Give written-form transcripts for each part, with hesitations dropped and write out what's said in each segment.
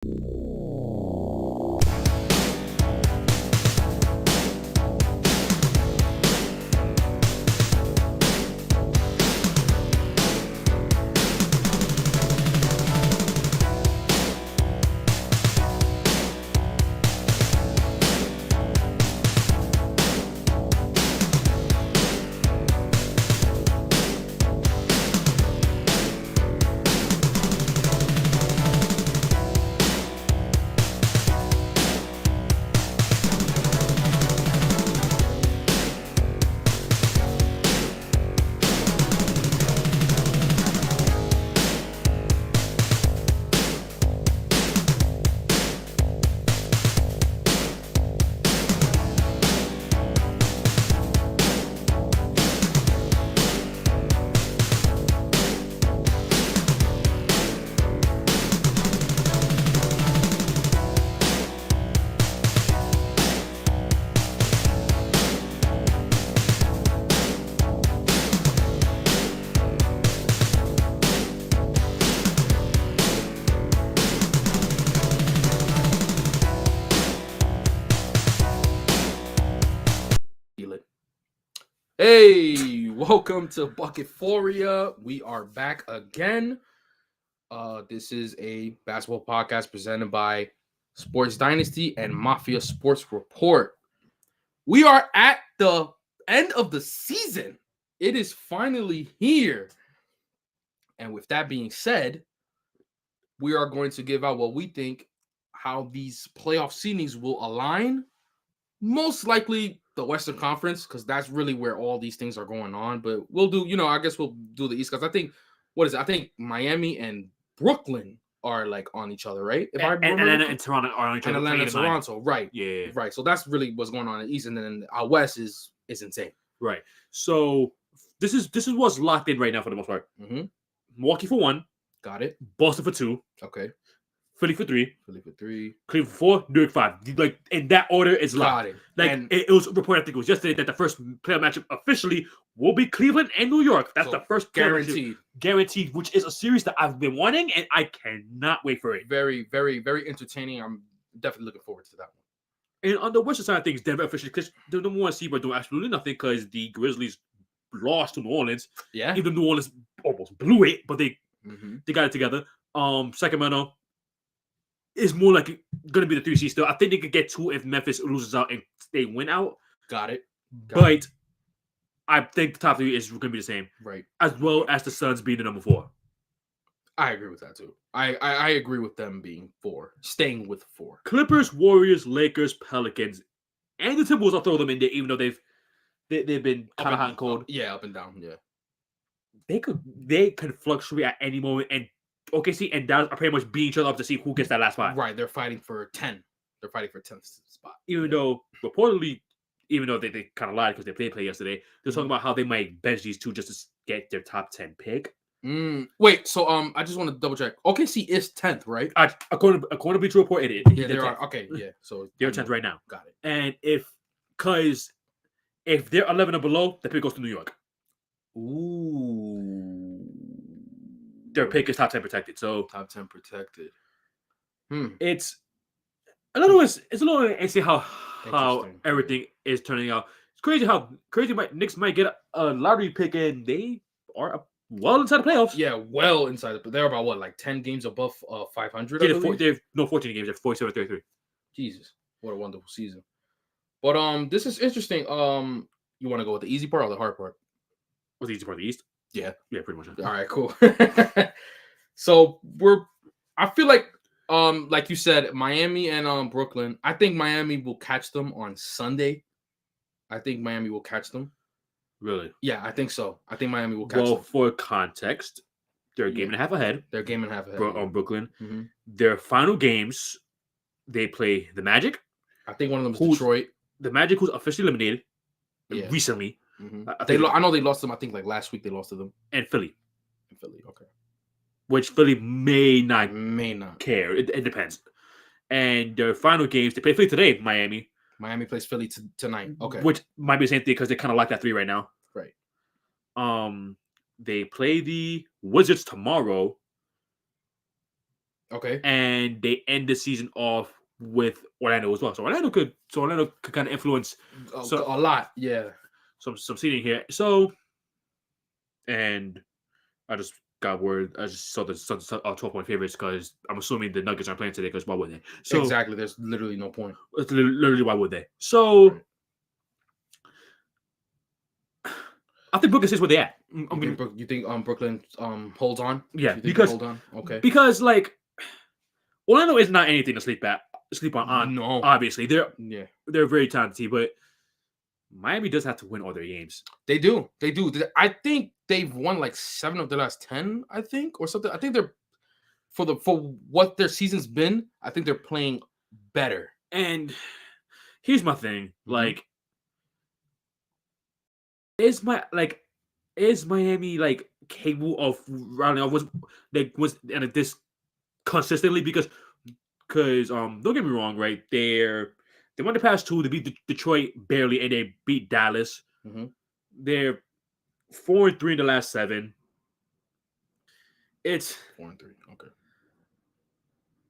Hey, welcome to Bucketphoria. We are back again. This is a basketball podcast presented by Sports Dynasty and Mafia Sports Report. We are at the end of the season. It is finally here. And with that being said, we are going to give out what we think how these playoff seedings will align. Most likely the Western Conference, because that's really where all these things are going on. But we'll do, I guess we'll do the East, because I think, I think Miami and Brooklyn are like on each other, right? If I remember, Atlanta and Toronto are on each other. And Atlanta and Toronto, right? Yeah, right. So that's really what's going on in the East, and then our West is insane, right? So this is what's locked in right now for the most part. Mm-hmm. Milwaukee for 1, got it. Boston for 2, okay. Philly for 3, Cleveland for 4, New York 5. Like in that order, is locked. Got it. Like it was reported, I think it was yesterday, that the first playoff matchup officially will be Cleveland and New York. That's the first guaranteed, which is a series that I've been wanting, and I cannot wait for it. Very, very, very entertaining. I'm definitely looking forward to that one. And on the Western side of things, Denver officially, because the number 1 seed, but doing absolutely nothing because the Grizzlies lost to New Orleans. Yeah, even New Orleans almost blew it, but they got it together. Sacramento is more like going to be the 3 seed still. I think they could get 2 if Memphis loses out and they win out. Got it. But I think the top 3 is going to be the same, right? As well as the Suns being the number 4. I agree with that too. I agree with them being 4, staying with 4. Clippers, Warriors, Lakers, Pelicans, and the Timberwolves. I'll throw them in there, even though they've been kind of hot and cold. Yeah, up and down. Yeah, they could fluctuate at any moment, and OKC and Dallas are pretty much beating each other up to see who gets that last spot. Right, they're fighting for 10. They're fighting for 10th spot. Even though reportedly, even though they kind of lied because they play yesterday, they're talking about how they might bench these 2 just to get their top 10 pick. Wait, so I just want to double check. OKC is 10th, right? According to Bleacher Report, it is. Yeah, they are. Okay, yeah. So they're 10th right now. Got it. And if they're 11 or below, the pick goes to New York. Ooh. Their pick is top 10 protected. So top 10 protected. It's a little and see how everything is turning out. It's crazy how Knicks might get a lottery pick, and they are well inside the playoffs. Yeah, well inside the. They're about what, like 10 games above 500. They've 14 games. They're 47-33. Jesus, what a wonderful season. But this is interesting. You want to go with the easy part or the hard part? What's the easy part? The East? Yeah, pretty much. All right, cool. So I feel like you said, Miami and Brooklyn. I think Miami will catch them on Sunday. I think Miami will catch them. Really? Yeah, I think so. I think Miami will catch them. Well, for context, they're a game and a half ahead. On Brooklyn. Mm-hmm. Their final games, they play the Magic. I think one of them is Detroit. The Magic, who's officially eliminated recently. Mm-hmm. I know they lost them. I think like last week they lost to them. And Philly. Okay. Which Philly may not care. It depends. And their final games, they play Philly today. Miami plays Philly tonight. Okay. Which might be the same thing because they kind of like that 3 right now. Right. They play the Wizards tomorrow. Okay. And they end the season off with Orlando as well. So Orlando could kind of influence a lot. Yeah. Some seeding here. So, and I just got word. I just saw the 12-point favorites because I'm assuming the Nuggets aren't playing today. Because why would they? So exactly. There's literally no point. It's literally why would they? So. Right. I think Brooklyn stays where they at. You think Brooklyn holds on? Yeah, because hold on. Okay. Because like Orlando is not anything to sleep on. No, obviously they're a very talented team, but Miami does have to win all their games. They do. I think they've won like 7 of their last 10. I think or something. I think they're for what their season's been. I think they're playing better. And here's my thing, like. Is Miami like capable of rounding off this consistently? Because don't get me wrong, right? They won the past 2. They beat Detroit barely, and they beat Dallas. Mm-hmm. They're 4-3 in the last 7. It's 4-3. Okay.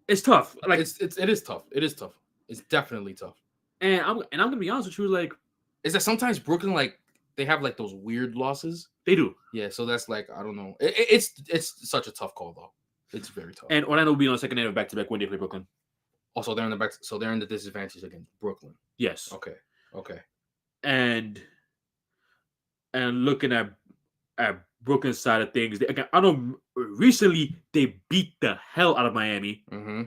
It's tough. Like it is tough. It is tough. It's definitely tough. And I'm gonna be honest with you, like, is that sometimes Brooklyn like. They have like those weird losses. They do. Yeah, so that's like I don't know. It's such a tough call though. It's very tough. And Orlando will be on the second night of back-to-back when they play Brooklyn. Also, they're in the back, so they're in the disadvantage against Brooklyn. Yes. Okay. And looking at Brooklyn's side of things, I know recently they beat the hell out of Miami. Mm-hmm.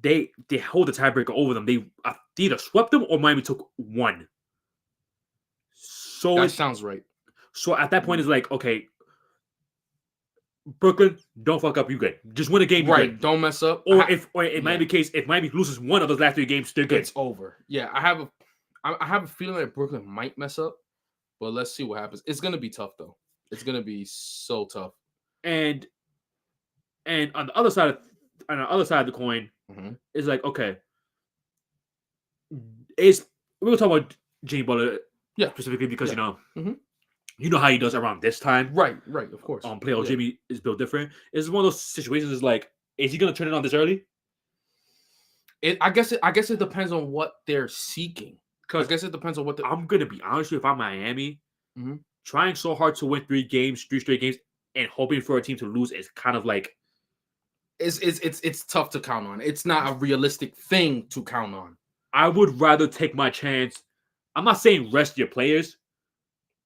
They hold the tiebreaker over them. They either swept them or Miami took 1. So that sounds right. So at that point, it's like, okay, Brooklyn, don't fuck up. You good? Just win a game. Right. Good. Don't mess up. Or if in Miami case, if Miami loses 1 of those last 3 games, they're good. It's over. Yeah, I have a feeling that Brooklyn might mess up, but let's see what happens. It's gonna be tough though. It's gonna be so tough. And on the other side of the coin, mm-hmm. it's like, okay, we'll talk about Jimmy Butler. Yeah, specifically because mm-hmm. You know how he does around this time. Right, of course. Playoff Jimmy is built different. It's one of those situations. Is like, is he gonna turn it on this early? I guess it depends on what they're seeking. Because I guess it depends on what I'm gonna be honest with you. If I'm Miami, mm-hmm. trying so hard to win 3 straight games, and hoping for a team to lose is kind of like it's tough to count on. It's not a realistic thing to count on. I would rather take my chance. I'm not saying rest your players,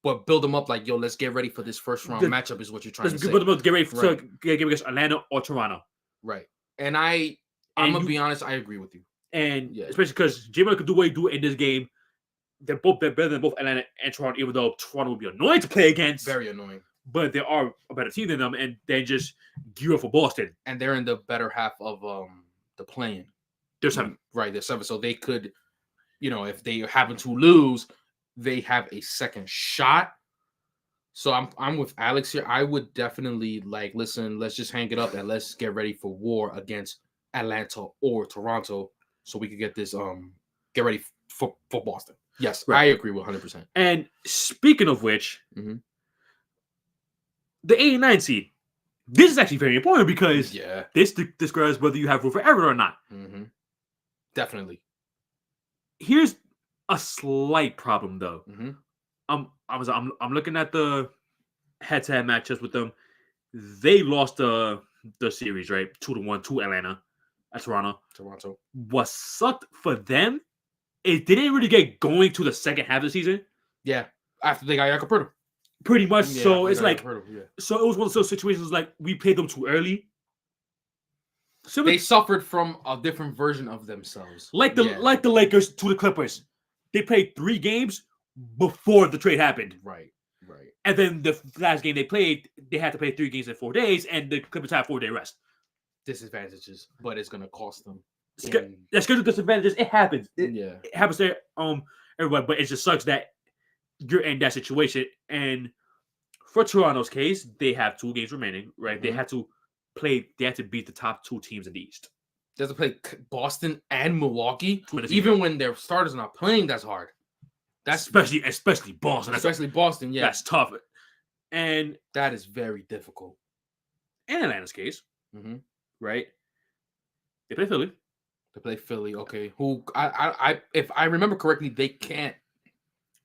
but build them up like, yo, let's get ready for this first round matchup is what you're trying to say. Build them up to get ready for get against Atlanta or Toronto. Right. And I'm going to be honest, I agree with you. And especially because Jimmy could do what he do in this game. They're better than both Atlanta and Toronto, even though Toronto would be annoying to play against. Very annoying. But they are a better team than them, and they just gear up for Boston. And they're in the better half of the play-in. They're 7. Right, they're 7. So they could, if they happen to lose, they have a second shot. So I'm with Alex here. I would definitely listen, let's just hang it up and let's get ready for war against Atlanta or Toronto so we could get this get ready for Boston. Yes, right. I agree with 100%. And speaking of which, mm-hmm. the 8 and 9 seed. This is actually very important because this describes whether you have room for error or not. Mm-hmm. Definitely. Here's a slight problem though. Mm-hmm. I'm looking at the head-to-head matchups with them. They lost the series, right? 2-1 to Atlanta at Toronto. What sucked for them is they didn't really get going to the second half of the season. Yeah, after they got Jakob. Pretty much. Yeah, so it's like, so it was one of those situations like we played them too early. So they suffered from a different version of themselves, like the Lakers to the Clippers. They played 3 games before the trade happened. Right. And then the last game they played, they had to play 3 games in 4 days, and the Clippers had 4-day rest. Disadvantages, but it's gonna cost them. That's schedule disadvantages. It happens. It happens to everyone, but it just sucks that you're in that situation. And for Toronto's case, they have 2 games remaining, right? Mm-hmm. They had to beat the top 2 teams in the East. They have to play Boston and Milwaukee. Even when their starters are not playing, that's hard. That's especially Boston. Boston, yeah. That's tough. And that is very difficult. In Atlanta's case, mm-hmm. right? They play Philly. Okay. Who I if I remember correctly, they can't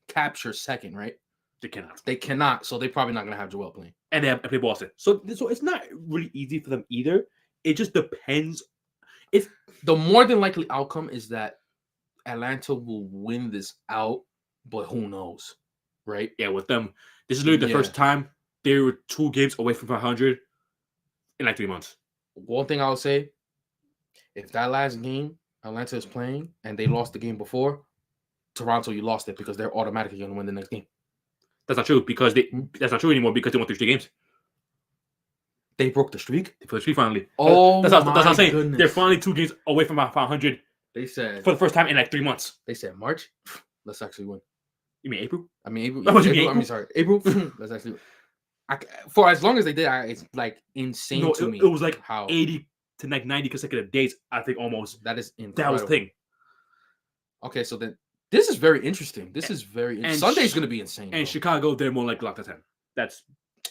capture second, right? They cannot. So they're probably not gonna have Joel playing. And they have to play Boston. So it's not really easy for them either. It just depends. If the more than likely outcome is that Atlanta will win this out, but who knows, right? Yeah, with them, this is literally the first time they were 2 games away from 500 in like 3 months. One thing I would say, if that last game Atlanta is playing and they lost the game before, Toronto, you lost it because they're automatically going to win the next game. That's not true because that's not true anymore because they won 3 straight games. They broke the streak. They broke the streak finally. Oh, that's what I'm saying. Goodness. They're finally 2 games away from 500. They said for the first time in like 3 months. They said March. Let's actually win. You mean April? I mean April. I mean sorry, April. Let's actually. For as long as they did, it's like insane to me. It was like how 80 to like 90 consecutive days. I think almost. That is incredible. That was the thing. Okay, so then this is very interesting. This is very interesting. Sunday's going to be insane. And Chicago, they're more like locked to 10.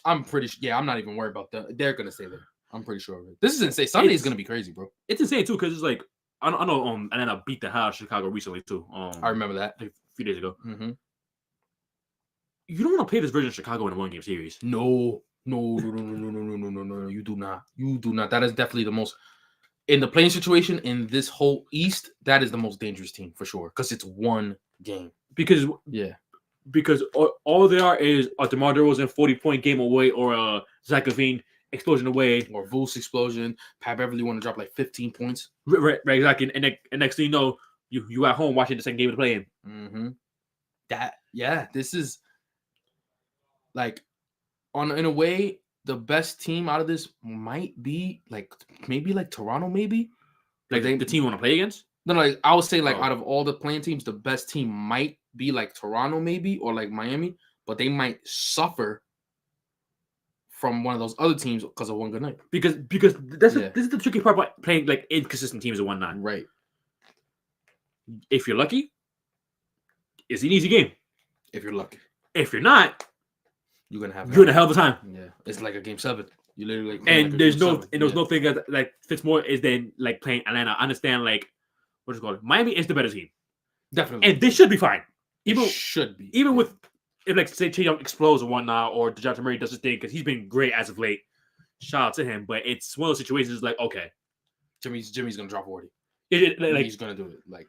I'm pretty sure. Yeah, I'm not even worried about that. They're going to stay there. I'm pretty sure of it. This is insane. Sunday is going to be crazy, bro. It's insane too because it's like I know and then I beat the hell out of Chicago recently too. I remember that a few days ago. Mm-hmm. You don't want to play this version of Chicago in a 1-game series. No. You do not. You do not. That is definitely the most. In the playing situation in this whole East, that is the most dangerous team for sure because it's 1 game. Because all they are is a DeMar DeRozan 40-point game away or a Zach LaVine explosion away or Vooch explosion. Pat Beverly want to drop like 15 points. Right, exactly. And next thing you know, you at home watching the second game of the play-in. Mm-hmm. This is like in a way. The best team out of this might be maybe Toronto, maybe like the team want to play against. No, like I would say out of all the playing teams, the best team might be like Toronto, maybe or like Miami, but they might suffer from one of those other teams because of one good night. Because this is the tricky part about playing like inconsistent teams and whatnot. Right. If you're lucky, it's an easy game. If you're lucky. If you're not. You're in a hell of a time. Yeah, it's like a game 7. You literally and there's no thing that like fits more is than like playing Atlanta. I understand what you call it. Miami is the better team, definitely, and they should be fine. Even with if like say Tatum explodes or whatnot, or DeJounte Murray does his thing because he's been great as of late. Shout out to him, but it's one of those situations like okay, Jimmy's gonna drop 40. He's gonna do it.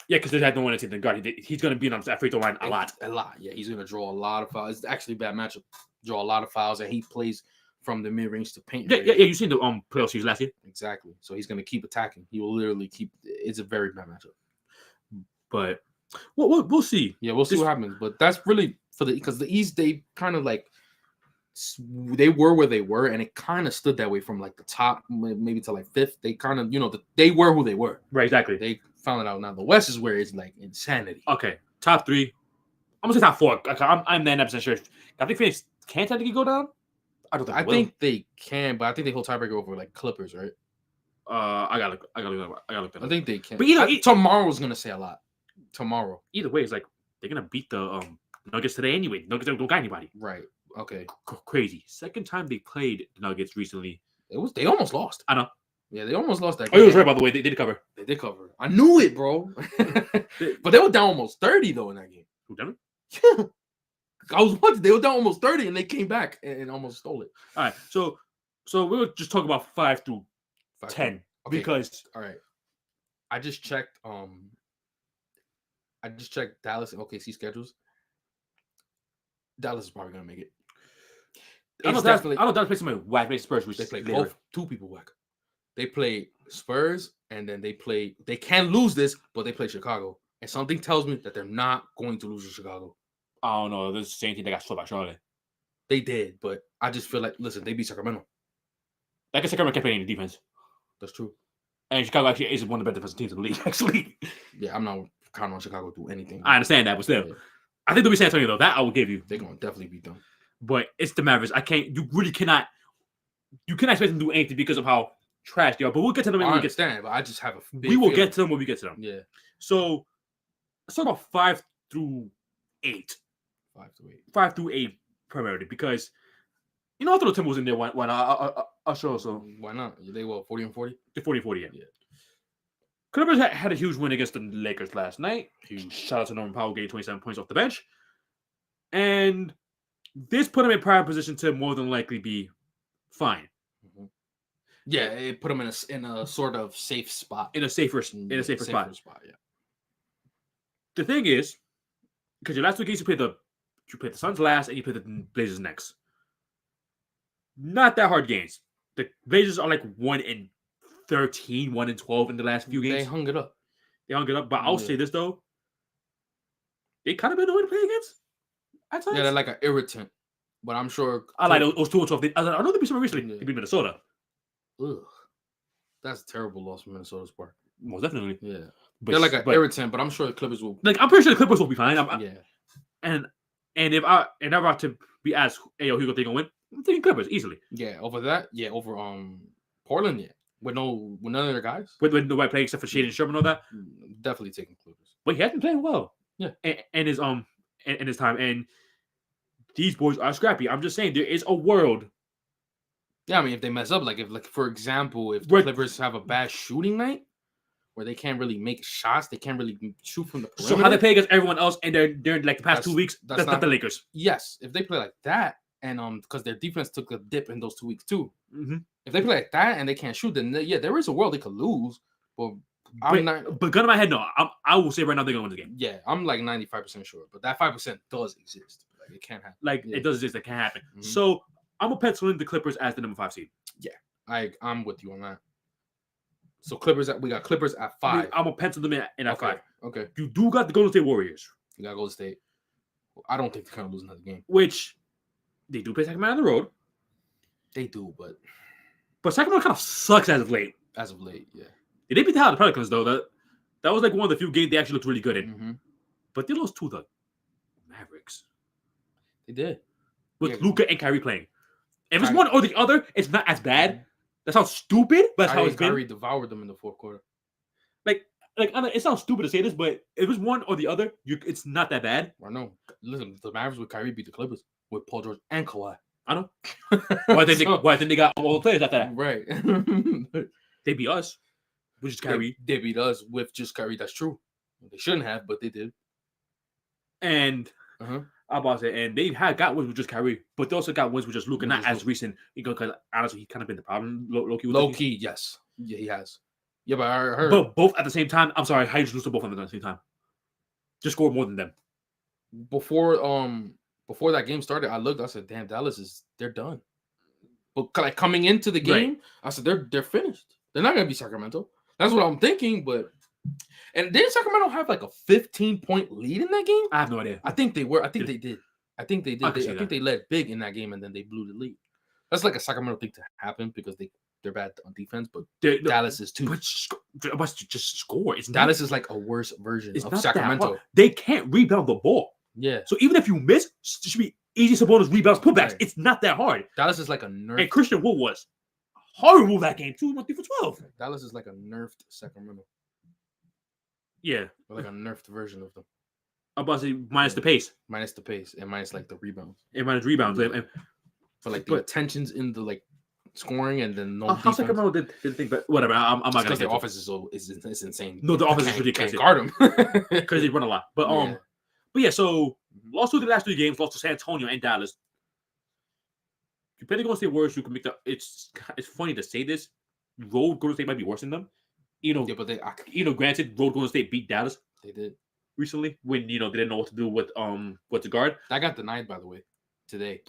Because there's no one to the guard. He's going to be on that free throw line a lot. Yeah. He's going to draw a lot of fouls. It's actually a bad matchup. Draw a lot of fouls, and he plays from the mid-range to paint. Yeah. You've seen the playoff series last year. Exactly. So he's going to keep attacking. He will literally keep. It's a very bad matchup. But we'll see. Yeah, we'll see what happens. But that's really because the East, they kind of they were where they were, and it kind of stood that way from like the top maybe to like 5th. They kind of they were who they were. Right. Exactly. They found it out now. The West is where it's like insanity. Okay, top 3. I'm gonna say top 4. I'm 99% sure. I think Phoenix can technically go down. I think they can, but I think they hold tiebreaker over like Clippers, right? I gotta look that up. I think they can. But tomorrow's gonna say a lot. Tomorrow. Either way, it's like they're gonna beat the Nuggets today anyway. Nuggets don't got anybody. Right. Okay. Crazy. Second time they played the Nuggets recently. They almost lost. I know. Yeah, they almost lost that game. Oh, you was right, by the way. They did cover. They did cover. I knew it, bro. But they were down almost 30, though, in that game. Who done it? Yeah. I was watching. They were down almost 30, and they came back and almost stole it. All right. So we'll just talk about 5 through 10. Okay. Because... All right. I just checked Dallas and OKC schedules. Dallas is probably going to make it. I know Dallas plays somebody whack. They Spurs, which they play both. 2 people whack. They play Spurs, and then they can lose this, but they play Chicago. And something tells me that they're not going to lose to Chicago. I don't know. This is the same thing they got swept by Charlotte. They did, but I just feel like, listen, they beat Sacramento. Like Sacramento kept playing the defense. That's true. And Chicago actually is one of the better defensive teams in the league, actually. Yeah, I'm not counting on Chicago to do anything. I understand that, but still. Yeah. I think they'll be San Antonio, though. That I will give you. They're going to definitely beat them. But it's the Mavericks. You cannot expect them to do anything because of how trash they are. But we'll get to them. I understand, but I just have a we will get to them when we get to them. Yeah. So let's talk about 5 through 8. 5 through 8. 5 through 8 primarily because I thought the Timberwolves in there when I'll show so. Why not? They 40-40? They're 40-40, yeah. Clippers had a huge win against the Lakers last night. Huge. Shout out to Norman Powell, getting 27 points off the bench. And this put him in prime position to more than likely be fine. Mm-hmm. Yeah, it put him in a sort of safe spot. In a safer spot. Yeah. The thing is, because your last two games you played the Suns last and you played the Blazers next. Not that hard games. The Blazers are like 1-13, 1-12 in the last few games. They hung it up. But I'll say this though. They kind of been annoying to play against. At times. Yeah, they're like an irritant. But I'm sure. I like those 2-12. I know they beat someone recently. They beat Minnesota. Ugh. That's a terrible loss from Minnesota's part. Most definitely. Yeah. They're like an irritant, but I'm sure the Clippers will. I'm pretty sure the Clippers will be fine. Yeah. And if I have to be asked, hey, yo, who you think gonna win? I'm thinking Clippers easily. Yeah, over that. Yeah, over Portland. Yeah, with none of their guys. With nobody playing except for Shade and Sherman and all that. Definitely taking Clippers. But he has been playing well. Yeah, and his time. And these boys are scrappy. I'm just saying there is a world. Yeah, I mean, if they mess up, like for example, if the Clippers have a bad shooting night, where they can't really make shots, they can't really shoot from the perimeter. So how they play against everyone else, and they're like the past 2 weeks. That's not the Lakers. Yes, if they play like that. And because their defense took a dip in those 2 weeks too. Mm-hmm. If they play like that and they can't shoot, then yeah, there is a world they could lose. But But gun in my head, no. I will say right now they're gonna win the game. Yeah, I'm like 95% sure. But that 5% does exist. Like it can't happen. It does exist. It can't happen. Mm-hmm. So I'm gonna pencil in the Clippers as the number 5 seed. Yeah, I'm with you on that. So we got Clippers at 5. I'm gonna pencil them in at 5. Okay. You do got the Golden State Warriors. You got Golden State. I don't think they're gonna lose another game. Which. They do play Sacramento on the road. They do, but Sacramento kind of sucks as of late. Yeah. They did beat the Pelicans though. That was like one of the few games they actually looked really good in. Mm-hmm. But they lost to the Mavericks. They did. With Luka and Kyrie playing. If it's one or the other, it's not as bad. That sounds stupid, but that's how it's been. Kyrie devoured them in the fourth quarter. Like it sounds stupid to say this, but if it's one or the other, it's not that bad. I know. Listen, the Mavericks with Kyrie beat the Clippers. With Paul George and Kawhi. I know. Why I think they got all the players after that. Right. They beat us, which is Kyrie. They beat us with just Kyrie. That's true. They shouldn't have, but they did. And I'm about to say, and they got wins with just Kyrie, but they also got wins with just Luka, not as recent. Because honestly, he's kind of been the problem. Low key, yes. Yeah, he has. Yeah, but I heard. But both at the same time. I'm sorry, how you just lose to both of them at the same time? Just score more than them. Before that game started, I looked. I said, "Damn, they're done." But like coming into the game, I said, "They're finished. They're not gonna be Sacramento." That's what I'm thinking. And didn't Sacramento have like a 15-point lead in that game? I have no idea. I think they were. I think they did. I think they led big in that game, and then they blew the lead. That's like a Sacramento thing to happen because they're bad on defense, but Dallas is too. But just score. Dallas is like a worse version of Sacramento. They can't rebound the ball. Yeah. So even if you miss, it should be easy Sabonis rebounds, putbacks. Right. It's not that hard. Dallas is like a nerf. And Christian Wood was horrible that game too. 3 for 12. Dallas is like a nerfed Sacramento. Yeah. Or like a nerfed version of them. I'm about to say minus the pace. Minus the pace and minus like the rebounds. And minus rebounds. And for like the attentions in the like scoring and then no defense. How Sacramento did think, but whatever. I'm not gonna. Because their offense is insane. No, the offense is ridiculous. Can't guard them because they run a lot. But yeah, so lost to the last 3 games, lost to San Antonio and Dallas. You better go and say worse. You can make it's funny to say this. Road Golden State might be worse than them. Yeah, but granted, Road Golden State beat Dallas. They did recently when they didn't know what to do with to guard. That got denied, by the way, today.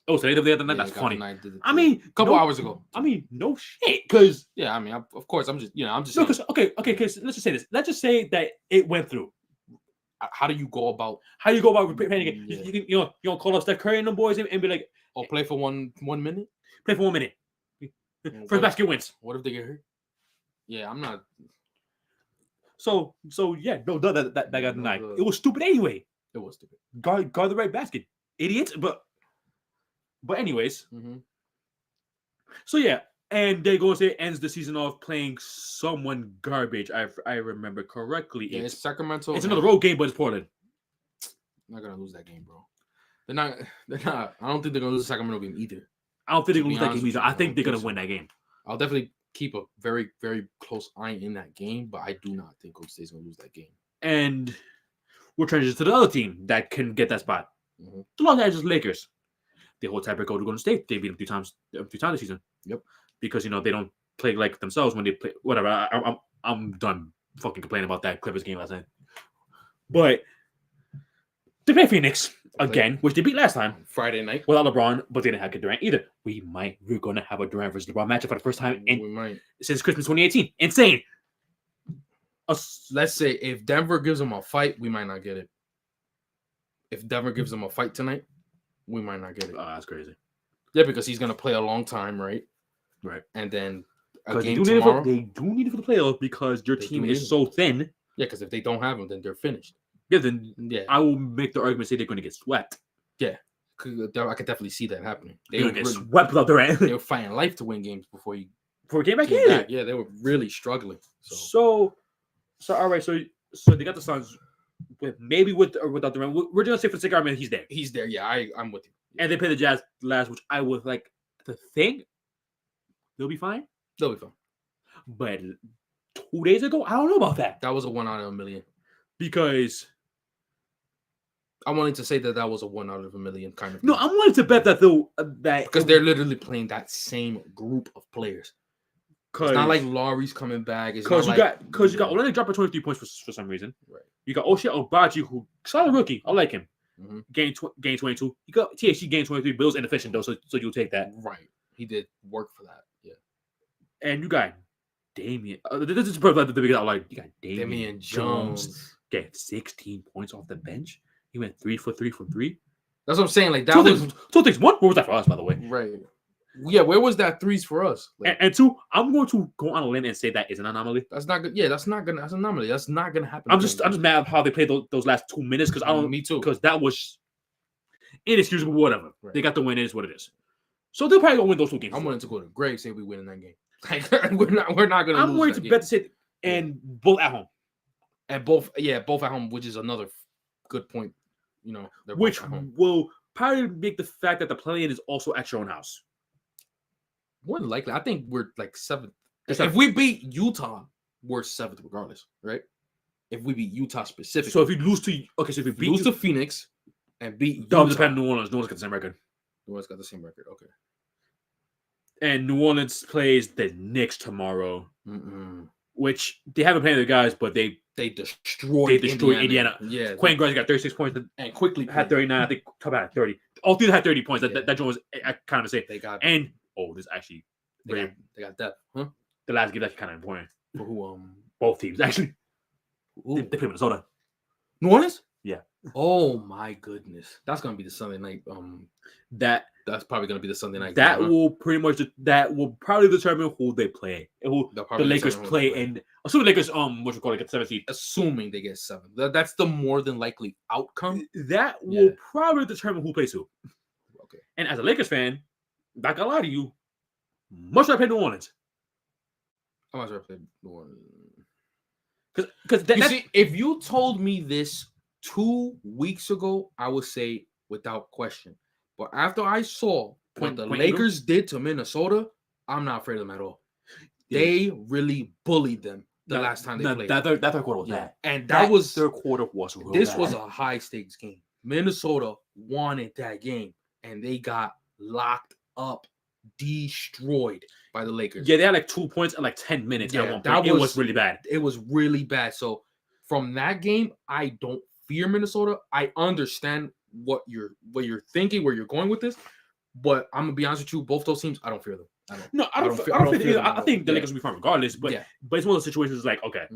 Oh, today they had the night. That's funny. I mean, a couple hours ago. I mean, no shit. Because yeah, I mean, of course, I'm just no. Because okay. Because let's just say this. Let's just say that it went through. How do you go about playing again? Yeah. You don't call up Steph Curry and them boys and be like, "Oh, play for 1 minute." Play for 1 minute. First basket wins. What if they get hurt? Yeah, I'm not. So yeah, no, that got denied. It was stupid anyway. It was stupid. Guard the right basket, idiots. But anyways. Mm-hmm. So yeah. And they go and say ends the season off playing someone garbage. I remember correctly. Yeah, it's Sacramento. It's another road game, but it's Portland. Not gonna lose that game, bro. They're not. I don't think they're gonna lose the Sacramento game either. I don't think they're going to lose that game either. I think they're going to win that game. I'll definitely keep a very, very close eye in that game, but I do not think Golden State's going to lose that game. And we'll transition to the other team that can get that spot. Mm-hmm. The Los Angeles Lakers. They hold tiebreaker to Golden State. They beat them three times this season. Yep. Because, they don't play like themselves when they play. Whatever. I'm done fucking complaining about that Clippers game last night. But they play Phoenix again, which they beat last time. Friday night. Without LeBron, but they didn't have Durant either. We're going to have a Durant versus LeBron matchup for the first time since Christmas 2018. Insane. Let's say if Denver gives them a fight, we might not get it. If Denver gives them a fight tonight, we might not get it. Oh, that's crazy. Yeah, because he's going to play a long time, right? Right. And then a game tomorrow. They do need it for the playoffs because your team is so thin. Yeah, because if they don't have him, then they're finished. Yeah, I will make the argument say they're going to get swept. Yeah, I could definitely see that happening. They're going to get swept without Durant. They were fighting life to win games before he came back in. Yeah, they were really struggling. So all right. So they got the Suns with or without Durant. We're just going to say for the sake of argument, he's there. He's there. Yeah, I'm with you. And they play the Jazz last, which I would like to think they'll be fine. They'll be fine. But 2 days ago, I don't know about that. That was a 1 out of a million. Because I wanted to say that was a 1 out of a million kind of thing. No, I wanted to bet that because they're literally playing that same group of players. It's not like Laurie's coming back. Because you got Olenek dropping 23 points for some reason. Right. You got Osha Obaji, who solid rookie. I like him. Mm-hmm. Gain 22. You got THC gain 23. Bill's inefficient though, so you'll take that. Right. He did work for that. Yeah. And you got Damian. This is probably the biggest outlier. You got Damian Jones. Get 16 points off the bench. He went 3 for 3 from 3. That's what I'm saying. Like that two things. One, where was that for us, by the way? Right. Yeah, where was that threes for us? Like, and two, I'm going to go on a limb and say that is an anomaly. That's not good. Yeah, that's an anomaly. That's not gonna happen. I'm just mad at how they played those last 2 minutes because I don't. Me too. Because that was inexcusable. Whatever. Right. They got the win. It is what it is. So they'll probably gonna win those 2 games. I'm willing to go to the grave say we win in that game. Like we're not gonna. I'm willing to bet to say and both at home. And both at home, which is another good point. Which will probably make the fact that the play-in is also at your own house. More than likely, I think we're like 7th. If we beat Utah, we're 7th regardless, right? If we beat Utah specifically. So if you lose to lose to Phoenix and beat Utah, depend on New Orleans. New Orleans got the same record. New Orleans got the same record. Okay. And New Orleans plays the Knicks tomorrow, which they haven't played the guys, but they destroyed Indiana. Yeah, Quentin Grimes got 36 points and quickly had 39. I think top had 30. All three had 30 points. That joint was kind of safe. They got this actually they got depth. Huh? The last game that's kind of important for who? Both teams actually. They play Minnesota. New Orleans? Yeah. Oh my goodness, that's gonna be the Sunday night. That's probably gonna be the Sunday night. That will probably determine who they play. The Lakers play, and assuming Lakers what you call it, get 7 seed. Assuming they get 7, that's the more than likely outcome. That will probably determine who plays who. Okay. And as a Lakers fan, not gonna lie to you, much rather play New Orleans. How much rather play New Orleans? Because if you told me this 2 weeks ago, I would say without question. But after I saw what the Lakers did to Minnesota, I'm not afraid of them at all. They really bullied them last time they played. That third quarter was bad. And that was third quarter was real This bad. was a high stakes game. Minnesota wanted that game, and they got locked up, destroyed by the Lakers. Yeah, they had like 2 points in like 10 minutes. Yeah, at one point. It was really bad. It was really bad. So from that game, I don't fear Minnesota. I understand what you're thinking, where you're going with this, but I'm gonna be honest with you, both those teams, I don't fear them. I don't fear them. I think the Lakers will be fine regardless, but it's one of those situations like, okay,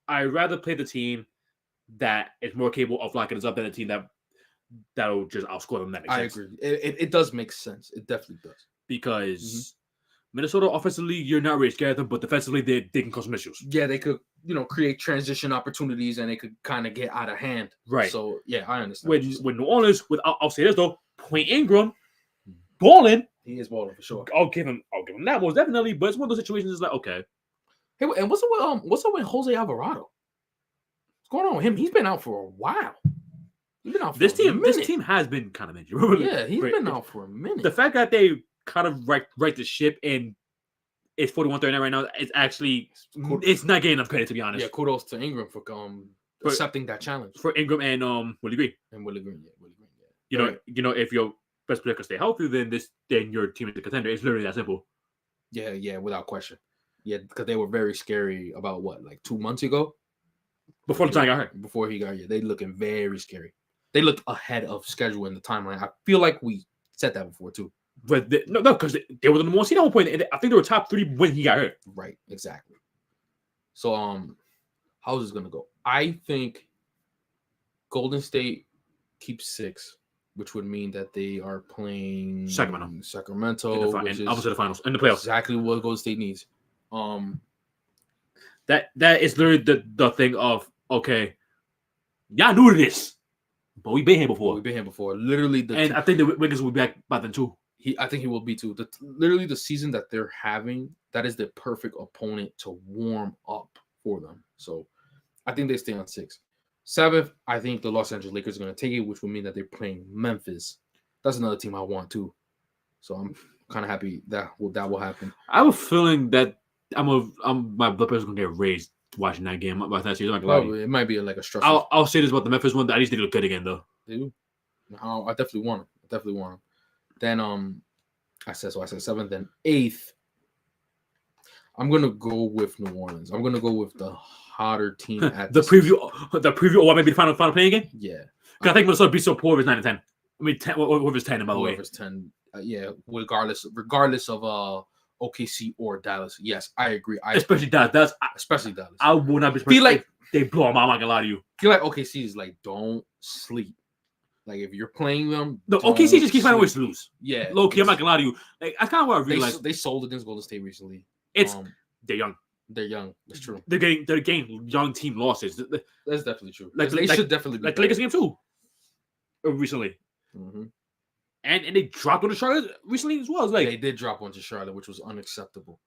I'd rather play the team that is more capable of locking us up than a team that'll just outscore them. That makes sense. I agree. It does make sense. It definitely does. Because Minnesota offensively, you're not really scared of them, but defensively, they can cause some issues. Yeah, they could, create transition opportunities, and they could kind of get out of hand. Right. So yeah, I understand. With New Orleans, I'll say this though, Point Ingram, balling. He is balling for sure. I'll give him that most definitely. But it's one of those situations. It's like, okay. Hey, and what's up with Jose Alvarado? What's going on with him? He's been out for a while. He's been out for this a minute. This team has been kind of injured. Yeah, he's been out for a minute. The fact that they kind of right the ship and it's 41-39 right now, it's actually it's not getting enough credit, to be honest. Yeah, kudos to Ingram for accepting that challenge. For Ingram and Willie Green. Willie Green. You know, if your best player can stay healthy, then your team is the contender. It's literally that simple. Yeah, without question. Yeah, because they were very scary about like 2 months ago. Before the time got hurt. Before he got hurt, they looking very scary. They looked ahead of schedule in the timeline. I feel like we said that before too. But no, because they were the number one seed at one point. And I think they were top 3 when he got hurt. Right, exactly. So how's this gonna go? I think Golden State keeps 6, which would mean that they are playing Sacramento, which is opposite the finals in the playoffs. Exactly what Golden State needs. That is literally the thing of, okay, y'all knew this, but we've been here before. Literally, and I think the Wiggins will be back by then too. I think he will be too. Literally, the season that they're having, that is the perfect opponent to warm up for them. So, I think they stay on 6. 7th, I think the Los Angeles Lakers are going to take it, which would mean that they're playing Memphis. That's another team I want too. So I'm kind of happy that will happen. I have a feeling that my blood pressure is going to get raised watching that game. Probably, it might be like a stressful. I'll say this about the Memphis one. At least they look good again, though. They do. I definitely want them. Then I said 7th and 8th. I'm gonna go with New Orleans. I'm gonna go with the hotter team at the preview. Oh, I maybe the final playing game. Yeah, because I think Minnesota beat so poor if it's 9-10. I mean, 10. What was 10? By the way, whoever's 10. Yeah, regardless of OKC or Dallas. Yes, I agree. Especially Dallas. I would not be surprised. Feel like they blow them out. I'm not gonna lie to you. Feel like OKC is like, don't sleep. Like if you're playing them, the OKC just keeps finding ways to lose. Yeah, low key. I'm not gonna lie to you. Like I kind of want to realize they sold against Golden State recently. It's they're young. They're young. That's true. They're getting young team losses. That's definitely true. Like they should definitely be like the Lakers game too. Recently. Mm-hmm. And they dropped on the Charlotte recently as well. It's like they did drop onto Charlotte, which was unacceptable.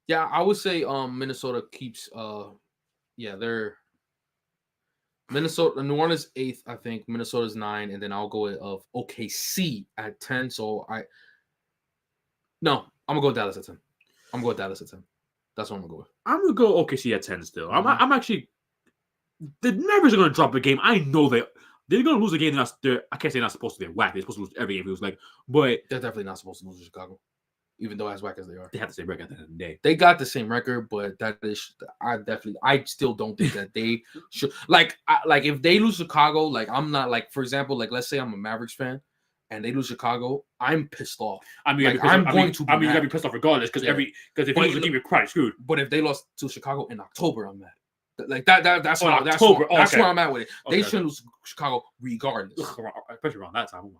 Yeah, I would say Minnesota keeps they're New Orleans 8th, I think. Minnesota's 9, and then I'll go of OKC at 10. So I'm gonna go with Dallas at 10. That's what I'm gonna go with. I'm gonna go OKC at 10 still. Mm-hmm. I'm actually the Mavericks are gonna drop a game. I know they're gonna lose a game. I can't say they're not supposed to. They're whack. They're supposed to lose every game. It was like, but they're definitely not supposed to lose to Chicago, even though as whack as they are. They have the same record at the end of the day. They got the same record, but that is, I still don't think that they should. Like if they lose Chicago, like I'm not like, for example, like let's say I'm a Mavericks fan and they lose Chicago, I'm pissed off. You gotta be pissed off regardless because if you lose the game, you're quite screwed. But if they lost to Chicago in October, I'm mad. Like that's where I'm at with it. They shouldn't lose Chicago regardless. Especially around that time.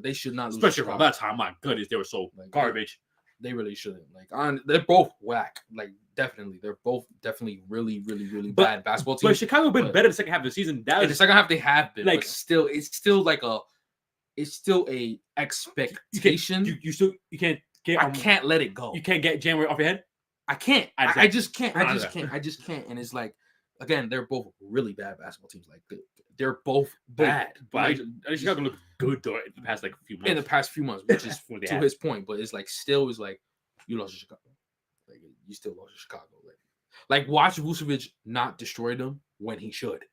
They should not lose. Especially around that time. My goodness, they were so garbage. They really shouldn't. They're both whack. Definitely, they're both definitely really, really, really bad basketball teams. But Chicago been better the second half of the season. In the second half, they have been. But still, it's still a expectation. You can't get. I can't let it go. You can't get January off your head. I can't. I just can't. I just can't. And it's like, again, they're both really bad basketball teams. They're both bad. But Chicago looked good though in the past few months. In the past few months, which is to his point. But it's still you lost to Chicago. You still lost to Chicago. Watch Vucevic not destroy them when he should.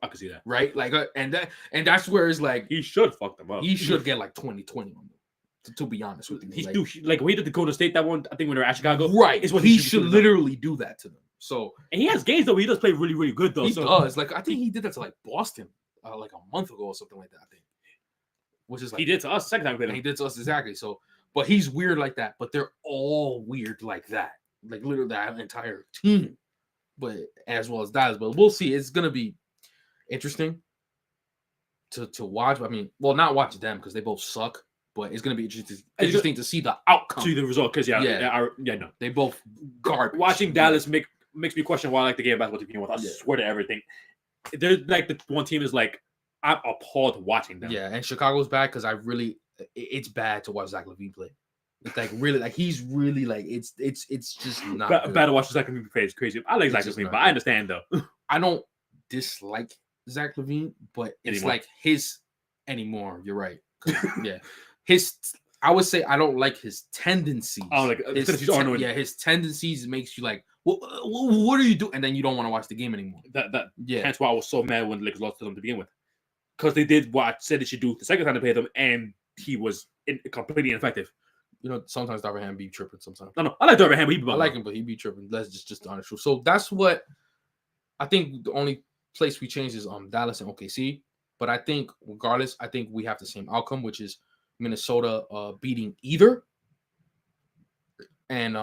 I can see that. Right? And that's where it's he should fuck them up. He should get 20-20 on them. To be honest with you, when he did the Golden State that one, I think when they were at Chicago, right? Is what he should literally do that to them. So, and he has games though. He does play really, really good though. He does. I think he did that to Boston, a month ago or something like that. I think, which is he did to us the second time. He did to us exactly. So, but he's weird like that. But they're all weird like that. Literally that entire team, but as well as Dallas. But we'll see. It's gonna be interesting to watch. I mean, well, not watch them because they both suck. But it's going to be interesting to see the outcome. See the result, because no. They both garbage. Watching Dallas makes me question why I like the game of basketball to begin with. I swear to everything. They're the one team is I'm appalled watching them. Yeah, and Chicago's bad because it's bad to watch Zach LaVine play. It's really he's really it's just not bad to watch Zach LaVine play. It's crazy. I like Zach LaVine, but I understand though. I don't dislike Zach LaVine, but it's Anymore. like his anymore. You're right. Yeah, I would say I don't like his tendencies. His tendencies makes you like, what are you doing? And then you don't want to watch the game anymore. Hence why I was so mad when the Lakers lost to them to begin with, because they did what I said they should do the second time they played them, and he was completely ineffective. Sometimes Darvin Ham be tripping. Sometimes I like Darvin Ham, but I like him, but he be tripping. That's just the honest truth. So that's what I think. The only place we changed is Dallas and OKC. But I think regardless, I think we have the same outcome, which is Minnesota beating either. And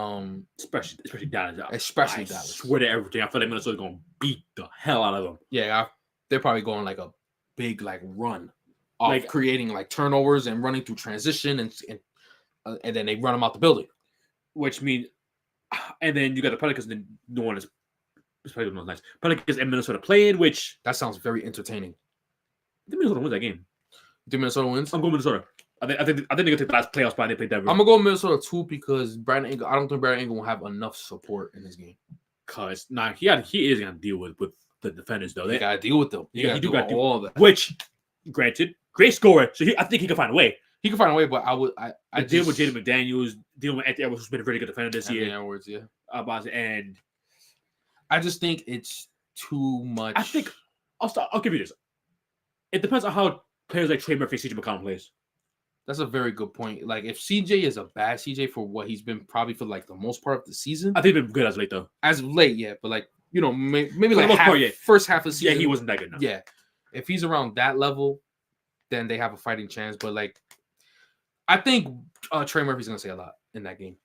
especially Dallas. Especially I Dallas. Swear to everything. I feel like Minnesota's gonna beat the hell out of them. Yeah, they're probably going like a big run of creating turnovers and running through transition and then they run them out the building. Which means, and then you got the Pelicans and New Orleans. It's probably not nice. Pelicans and Minnesota playing, which that sounds very entertaining. I think Minnesota wins that game. Do Minnesota wins? I'm going Minnesota. I think they're gonna take the last playoff spot. They play Denver. I'm gonna go Minnesota too because Brandon Ingram. I don't think Brandon Ingram will have enough support in this game. Cause he is gonna deal with the defenders though. They gotta deal with them. He got to do all of that. Which, granted, great scorer. So I think he can find a way. He can find a way, but I deal with Jaden McDaniels, dealing with Anthony Edwards, who's been a really good defender this year. Edwards, yeah. And I just think it's too much. I think I'll give you this. It depends on how players like Trey Murphy, CJ McCollum plays. That's a very good point. Like if CJ is a bad CJ for what he's been probably for the most part of the season. I think he's been good as late though. As of late, yeah, but maybe first half of the season. Yeah, he wasn't that good. No. Yeah, if he's around that level, then they have a fighting chance. But I think Trey Murphy's gonna say a lot in that game.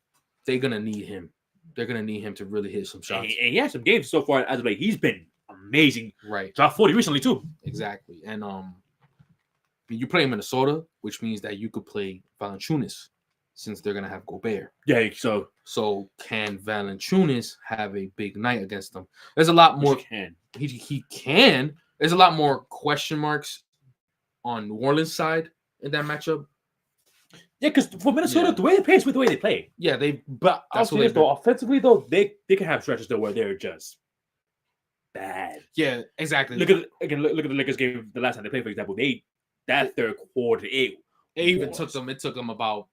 They're gonna need him. They're gonna need him to really hit some shots. And he had some games so far as of late. He's been amazing. Right. Dropped 40 recently too. Exactly. And you play Minnesota, which means that you could play Valanciunas since they're gonna have Gobert. Yeah. So can Valanciunas have a big night against them? There's a lot more. He can. There's a lot more question marks on New Orleans side in that matchup. Yeah, because for Minnesota, the way they play is with the way they play. Yeah, But offensively though, they can have stretches though where they're just bad. Yeah, exactly. Look at the Lakers game the last time they played, for example. That third quarter, it took them about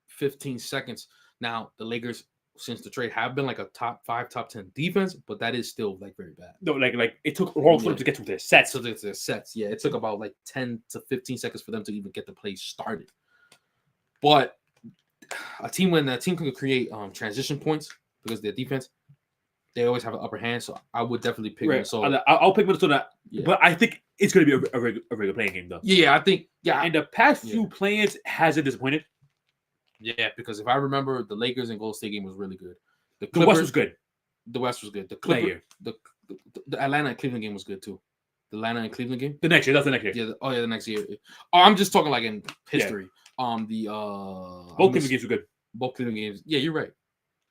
15 seconds. Now the Lakers, since the trade, have been a top 5, top 10 defense, but that is still very bad. No, it took long for them to get to their sets. So their sets, yeah, it took about 10 to 15 seconds for them to even get the play started. But when a team can create transition points because their defense, they always have an upper hand. So I would definitely pick Minnesota. I'll pick Minnesota, but I think it's going to be a regular playing game though. Yeah, I think. Yeah, and the past few play-ins hasn't disappointed. Yeah, because if I remember, the Lakers and Golden State game was really good. The West was good. The West was good. The Clippers, the Atlanta and Cleveland game was good too. The Atlanta and Cleveland game. The next year. That's the next year. Yeah. The next year. Oh, I'm just talking in history. Yeah. Both Cleveland games were good. Both Cleveland games. Yeah, you're right.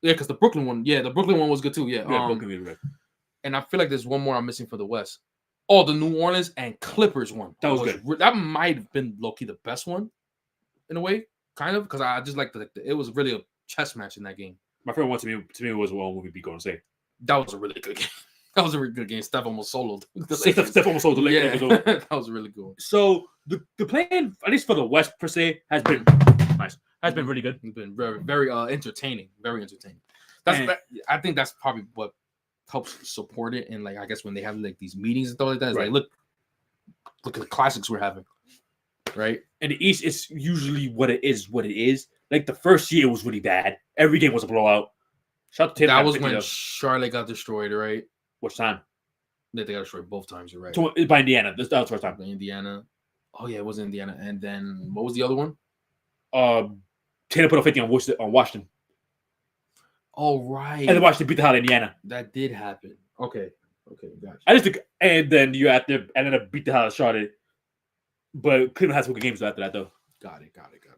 Yeah, because the Brooklyn one. Yeah, the Brooklyn one was good too. Yeah. Both Cleveland were good. And I feel like there's one more I'm missing for the West. Oh, the New Orleans and Clippers one. That was good. That might have been low-key the best one, in a way, kind of, because I just like it was really a chess match in that game. My favorite one to me was the one we beat Golden State. That was a really good game. That was a really good game. Steph almost soloed. Steph almost soloed the Lakers. Yeah, that was a really good one. So the plan, at least for the West per se, has been nice. Has been really good. It's been very, very entertaining. Very entertaining. I think that's probably what helps support it. And I guess when they have these meetings and stuff like that, it's look at the classics we're having. Right? And the East is usually what it is. The first year was really bad. Every game was a blowout. That was when Charlotte got destroyed, right? Which time? They got destroyed both times, you're right. So, by Indiana. That was the first time. By Indiana. Oh, yeah, it was Indiana. And then, what was the other one? Taylor put a 50 on Washington. Oh, right. And then Washington beat the hell out of Indiana. That did happen. Okay, gotcha. And then you had to beat the hell out of Charlotte. But Cleveland has some good games after that, though. Got it.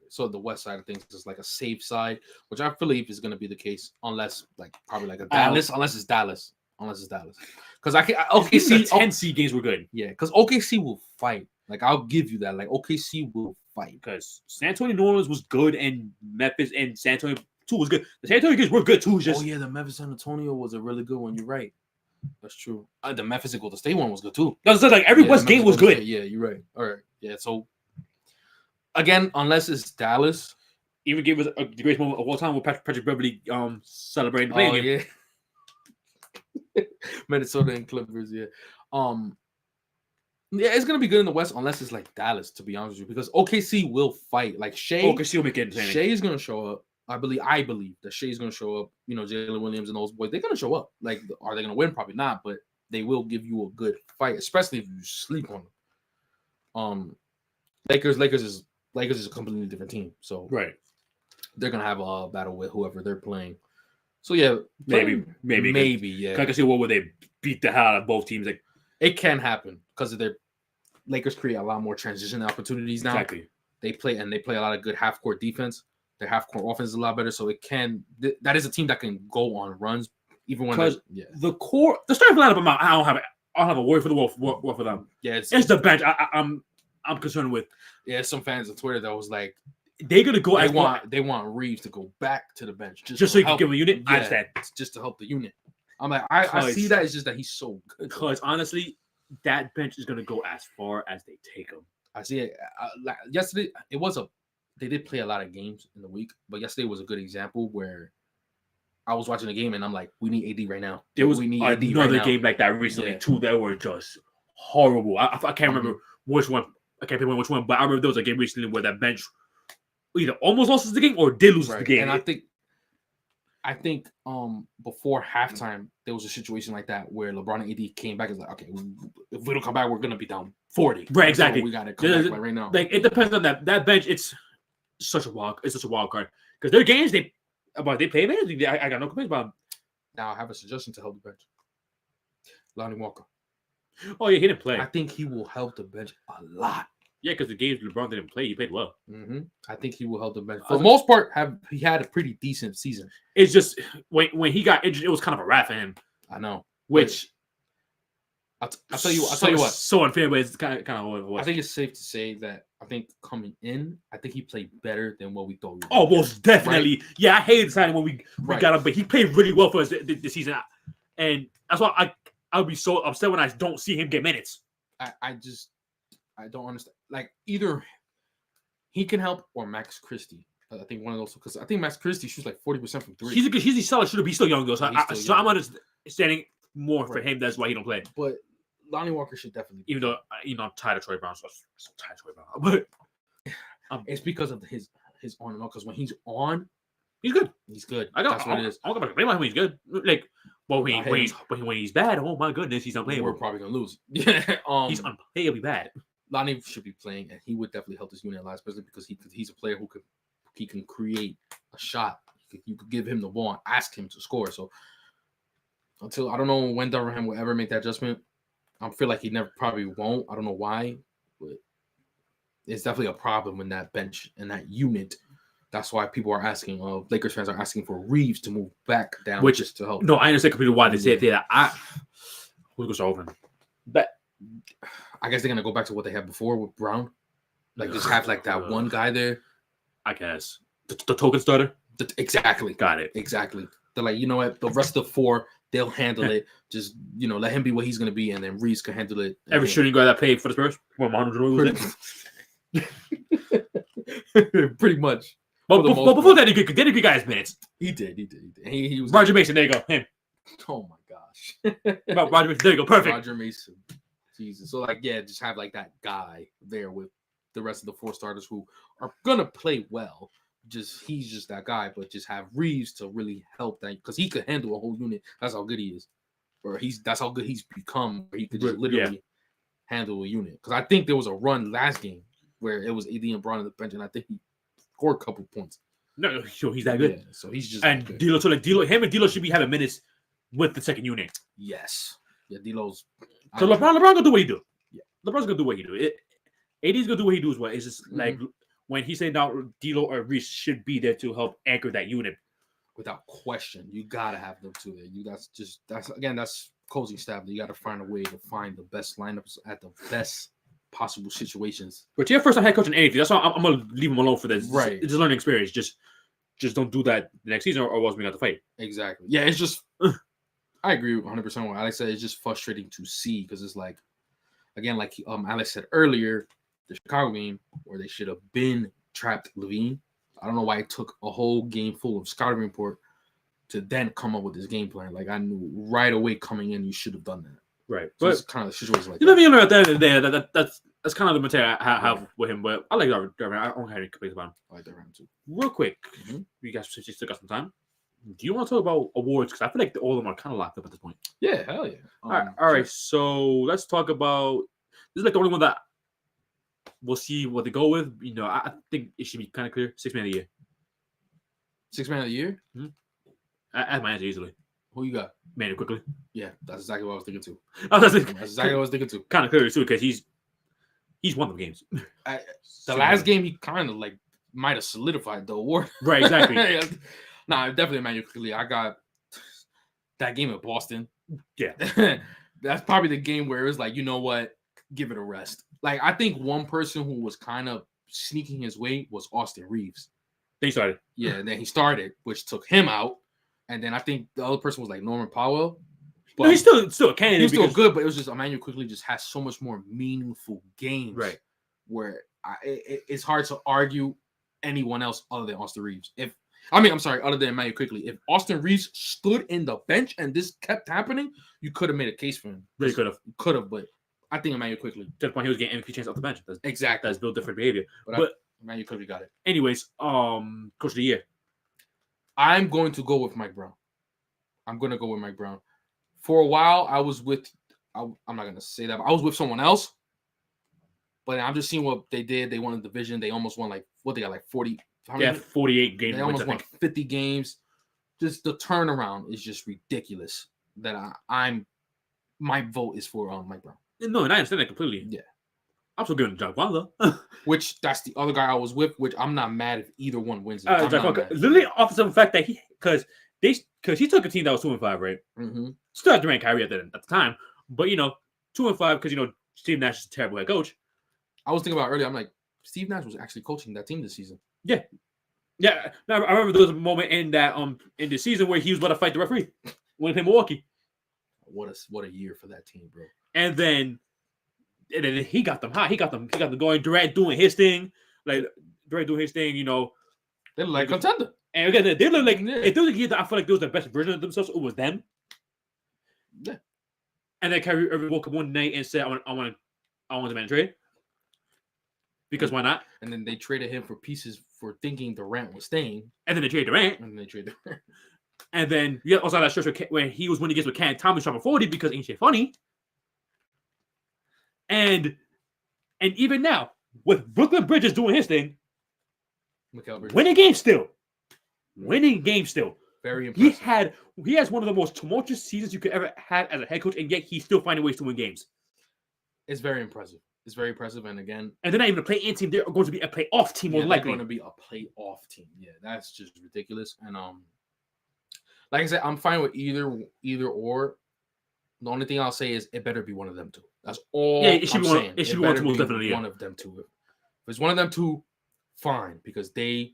So the West side of things is a safe side, which I believe is going to be the case, unless probably a Dallas, unless it's Dallas. Because OKC 10 seed games were good. Yeah, because OKC will fight. I'll give you that. OKC will fight. Because San Antonio, New Orleans was good, and Memphis and San Antonio too was good. The San Antonio games were good too. The Memphis San Antonio was a really good one. You're right. That's true. The Memphis and Golden State one was good too. That's like every West game was good. Yeah, you're right. All right. Yeah. So again, unless it's Dallas, even gave us the greatest moment of all time with Patrick Beverly celebrating the playing game. Yeah. Minnesota and Clippers. Yeah. Yeah, it's gonna be good in the West unless it's like Dallas, to be honest with you, because OKC will fight. Like OKC will make it entertaining. Shea is gonna show up. I believe that Shea's gonna show up. You know, Jalen Williams and those boys, they're gonna show up. Like, are they gonna win? Probably not, but they will give you a good fight, especially if you sleep on them. Lakers is a completely different team, so right, they're gonna have a battle with whoever they're playing. So yeah, maybe, yeah. I can see what would they beat the hell out of both teams. Like, it can happen because of their Lakers create a lot more transition opportunities now. Exactly. They play a lot of good half court defense. Their half court offense is a lot better, so it can. That is a team that can go on runs even when the starting lineup. I don't have a word for the wolf for them. Yeah, it's the bench. I'm concerned with. Yeah, some fans on Twitter that was like, they're gonna go. They want Reeves to go back to the bench just so you can give him a unit. Yeah, I understand. Just to help the unit. I'm like, I see that. It's just that he's so good. Because honestly, that bench is gonna go as far as they take him. I see it. Yesterday, they did play a lot of games in the week, but yesterday was a good example where I was watching the game and I'm like, we need AD right now. We need another game like that recently too that were just horrible. I can't remember which one. I can't remember which one, but I remember there was a game recently where that bench either almost lost the game or did lose the game. And I think before halftime there was a situation like that where LeBron and AD came back and was like, okay, if we don't come back, we're gonna be down 40. Right, exactly. So we gotta come back right now. Like, it depends on that bench. It's such a wild card because their games they play minutes. I got no complaints about them. Now I have a suggestion to help the bench. Lonnie Walker. Oh yeah, he didn't play. I think he will help the bench a lot. Yeah, because the games LeBron didn't play, he played well. Mm-hmm. I think he will help the bench. For the most part, he had a pretty decent season. It's just when he got injured, it was kind of a wrap for him. I know. Which I'll tell you what. So unfair, but it's kind of what it was. I think it's safe to say that I think coming in, I think he played better than what we thought. Oh, most definitely. Right? Yeah, I hated the signing when we got him, but he played really well for us this season, and that's why I'll be so upset when I don't see him get minutes. I don't understand. Like, either he can help or Max Christie. I think one of those, because I think Max Christie shoots like 40% from three. He's a solid shooter, but he's still young though. So I'm understanding more for him. That's why he don't play. But Lonnie Walker should definitely. Even though I'm tired of Troy Brown, so I'm so tired of Troy Brown. But it's because of his on and off. Because when he's on, he's good. He's good. That's what it is. I'm gonna blame him when he's good. Like, well, when he's bad, oh my goodness, he's unplayable. We're probably gonna lose. Yeah, he's unplayably bad. Lonnie should be playing, and he would definitely help this unit a lot, especially because he's a player who can create a shot. You could give him the ball and ask him to score. So I don't know when Durham will ever make that adjustment. I feel like he probably won't. I don't know why, but it's definitely a problem in that bench and that unit. That's why people are asking. Lakers fans are asking for Reeves to move back down, which is to help. No, I understand completely why they say that. Who's going to open? But I guess they're gonna go back to what they had before with Brown, like just have like that one guy there. I guess the token starter. Exactly. Got it. Exactly. They're like, you know what? The rest of the four, they'll handle it. Just let him be what he's gonna be, and then Reeves can handle it. Every shooting guard that played for the Spurs, pretty much. But before that, he did good guys minutes. He did. He was Roger Mason. There you go. Him. Oh my gosh. Roger Mason. There you go. Perfect. Roger Mason. Jesus. So just have like that guy there with the rest of the four starters who are gonna play well. He's just that guy, but just have Reeves to really help that because he could handle a whole unit. That's how good he is, or that's how good he's become. Where he could just literally handle a unit. Because I think there was a run last game where it was AD and Brown on the bench, and I think he scored a couple points. No, so he's that good. Yeah, so he's just and D'Lo. So him and D'Lo should be having minutes with the second unit. Yes. Yeah, D'Lo's. So LeBron gonna do what he do. Yeah, LeBron's gonna do what he do. AD's gonna do what he do as well. It's just like when he said now D'Lo or Reese should be there to help anchor that unit. Without question, you gotta have them two there. That's coaching staff. You gotta find a way to find the best lineups at the best possible situations. But your first time head coaching anything, that's why I'm gonna leave him alone for this. Right, it's a learning experience. Just don't do that the next season, or else we got to fight. Exactly. Yeah, it's just. I agree 100% with what Alex said. It's just frustrating to see because it's like, again, like Alex said earlier, the Chicago game where they should have been trapped LaVine. I don't know why it took a whole game full of scouting report to then come up with this game plan. Like I knew right away coming in, you should have done that. Right, so but it's kind of the situation like you know, at the end of the day, that's kind of the material I have with him. But I like Durant. I don't have any complaints about him. I like Durant too. Real quick, you guys still got some time. Do you want to talk about awards? Because I feel like all of them are kind of locked up at this point. Yeah, hell yeah. All right. So let's talk about. This is like the only one that we'll see what they go with. You know, I think it should be kind of clear. 6 man of the year. 6 man of the year. I have my answer easily. Who you got? Man, quickly. Yeah, that's exactly what I was thinking too. That's exactly what I was thinking too. Kind of clear too, because he's won the games. The last game, he kind of like might have solidified the award. Right, exactly. Nah, definitely Emmanuel Quickly. I got that game at Boston. Yeah. That's probably the game where it was like, you know what? Give it a rest. Like, I think one person who was kind of sneaking his way was Austin Reeves. Then he started. Yeah, and then he started, which took him out. And then I think the other person was like Norman Powell. But no, he's still a candidate. He's still good, but it was just Emmanuel Quickly just has so much more meaningful games. Right. Where it's hard to argue anyone else other than Austin Reeves. Other than Emmanuel Quickly. If Austin Reeves stood in the bench and this kept happening, you could have made a case for him. Really could have. But I think Emmanuel Quickly. To the point he was getting MVP chance off the bench. Exactly. That's built different behavior. But Emmanuel Quickly got it. Anyways, Coach of the Year. I'm going to go with Mike Brown. For a while, I was with, I'm not going to say that, but I was with someone else. But I'm just seeing what they did. They won the division. They almost won 40. 48 games. They almost won 50 games. Just the turnaround is just ridiculous. That my vote is for Mike Brown. No, and I understand that completely. Yeah. I'm still giving Jack Vaughn though. Which that's the other guy I was with, which I'm not mad if either one wins. Literally off of the fact that because he took a team that was 2-5, right? Mm-hmm. Still had Durant, Kyrie at the time, but 2-5 because Steve Nash is a terrible head coach. I was thinking about earlier. I'm like, Steve Nash was actually coaching that team this season. Yeah. Now, I remember there was a moment in that in the season where he was about to fight the referee when he played Milwaukee. What a year for that team, bro. And then he got them hot. He got them going. Durant doing his thing. They look like contender. And again, they look like if there was a year that I feel like they was the best version of themselves, it was them. Yeah. And then Kyrie Irving woke up one night and said, I want to man trade. Because why not? And then they traded him for pieces for thinking Durant was staying. And then they traded Durant. And then you also had that stretch where he was winning against with Cam Thomas dropping 40 because ain't shit funny. And even now, with Brooklyn Bridges doing his thing, winning games still. Very impressive. He has one of the most tumultuous seasons you could ever had as a head coach, and yet he's still finding ways to win games. It's very impressive. And again, and they're not even a play-in team; they're going to be a playoff team, more likely. They're going to be a playoff team. Yeah, that's just ridiculous. And like I said, I'm fine with either or. The only thing I'll say is it better be one of them two. That's all. Yeah, it should be one of them two. If it's one of them two, fine, because they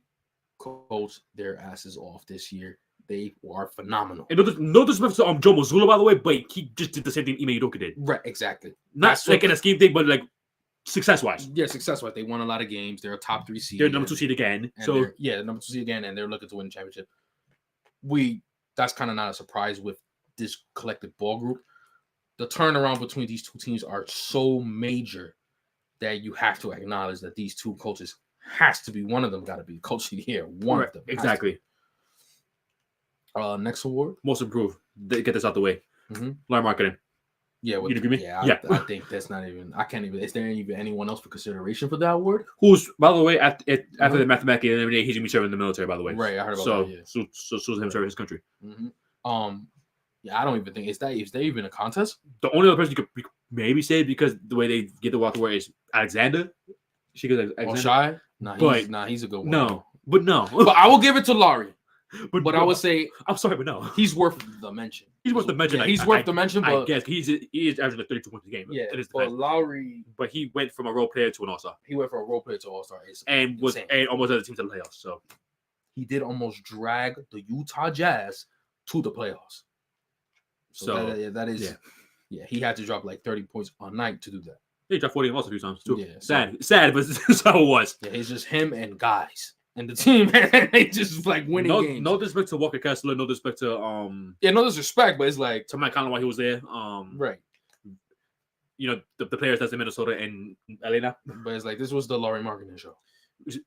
coached their asses off this year. They are phenomenal. And no disrespect to Joe Mazzulla, by the way, but he just did the same thing Ime Udoka did. Right, exactly. Not like in a scheme thing, but like success-wise. Yeah, success-wise. They won a lot of games. They're a top 3 seed. They're number 2 seed again. So number 2 seed again, and they're looking to win the championship. That's kind of not a surprise with this collective ball group. The turnaround between these two teams are so major that you have to acknowledge that these two coaches has to be one of them. Got to be coach of the year. One of them exactly. Next award, most improved. Get this out the way. Learn marketing. Yeah, you agree with me? Yeah, I think that's not even. I can't even. Is there even anyone else for consideration for that award? Who's, by the way, after the mathematically eliminated, he's gonna be serving in the military. By the way, right? I heard about that. Yeah. So him serving his country. Yeah, I don't even think is there even a contest. The only other person you could maybe say, because the way they get the walk away is Alexander. She goes Alexander. Shy? He's a good one. No. But I will give it to Laurie. But I would say, I'm sorry, but no, he's worth the mention. He's worth the mention. Yeah, he's worth the mention. But I guess he is averaging like 32 points a game. Yeah, but Lowry. But he went from a role player to an all-star. He went from a role player to all-star, and almost had the team to the playoffs. So he did almost drag the Utah Jazz to the playoffs. So that is he had to drop like 30 points a night to do that. He dropped 40 also 2 times too. Yeah, sad, but that's how it was. Yeah, it's just him and guys and the team. They just like winning games. No disrespect to Walker Kessler, no disrespect to no disrespect, but it's like to Mike Conley while he was there. Right. You know the players that's in Minnesota and LA now. But it's like this was the Lauri Markkanen show.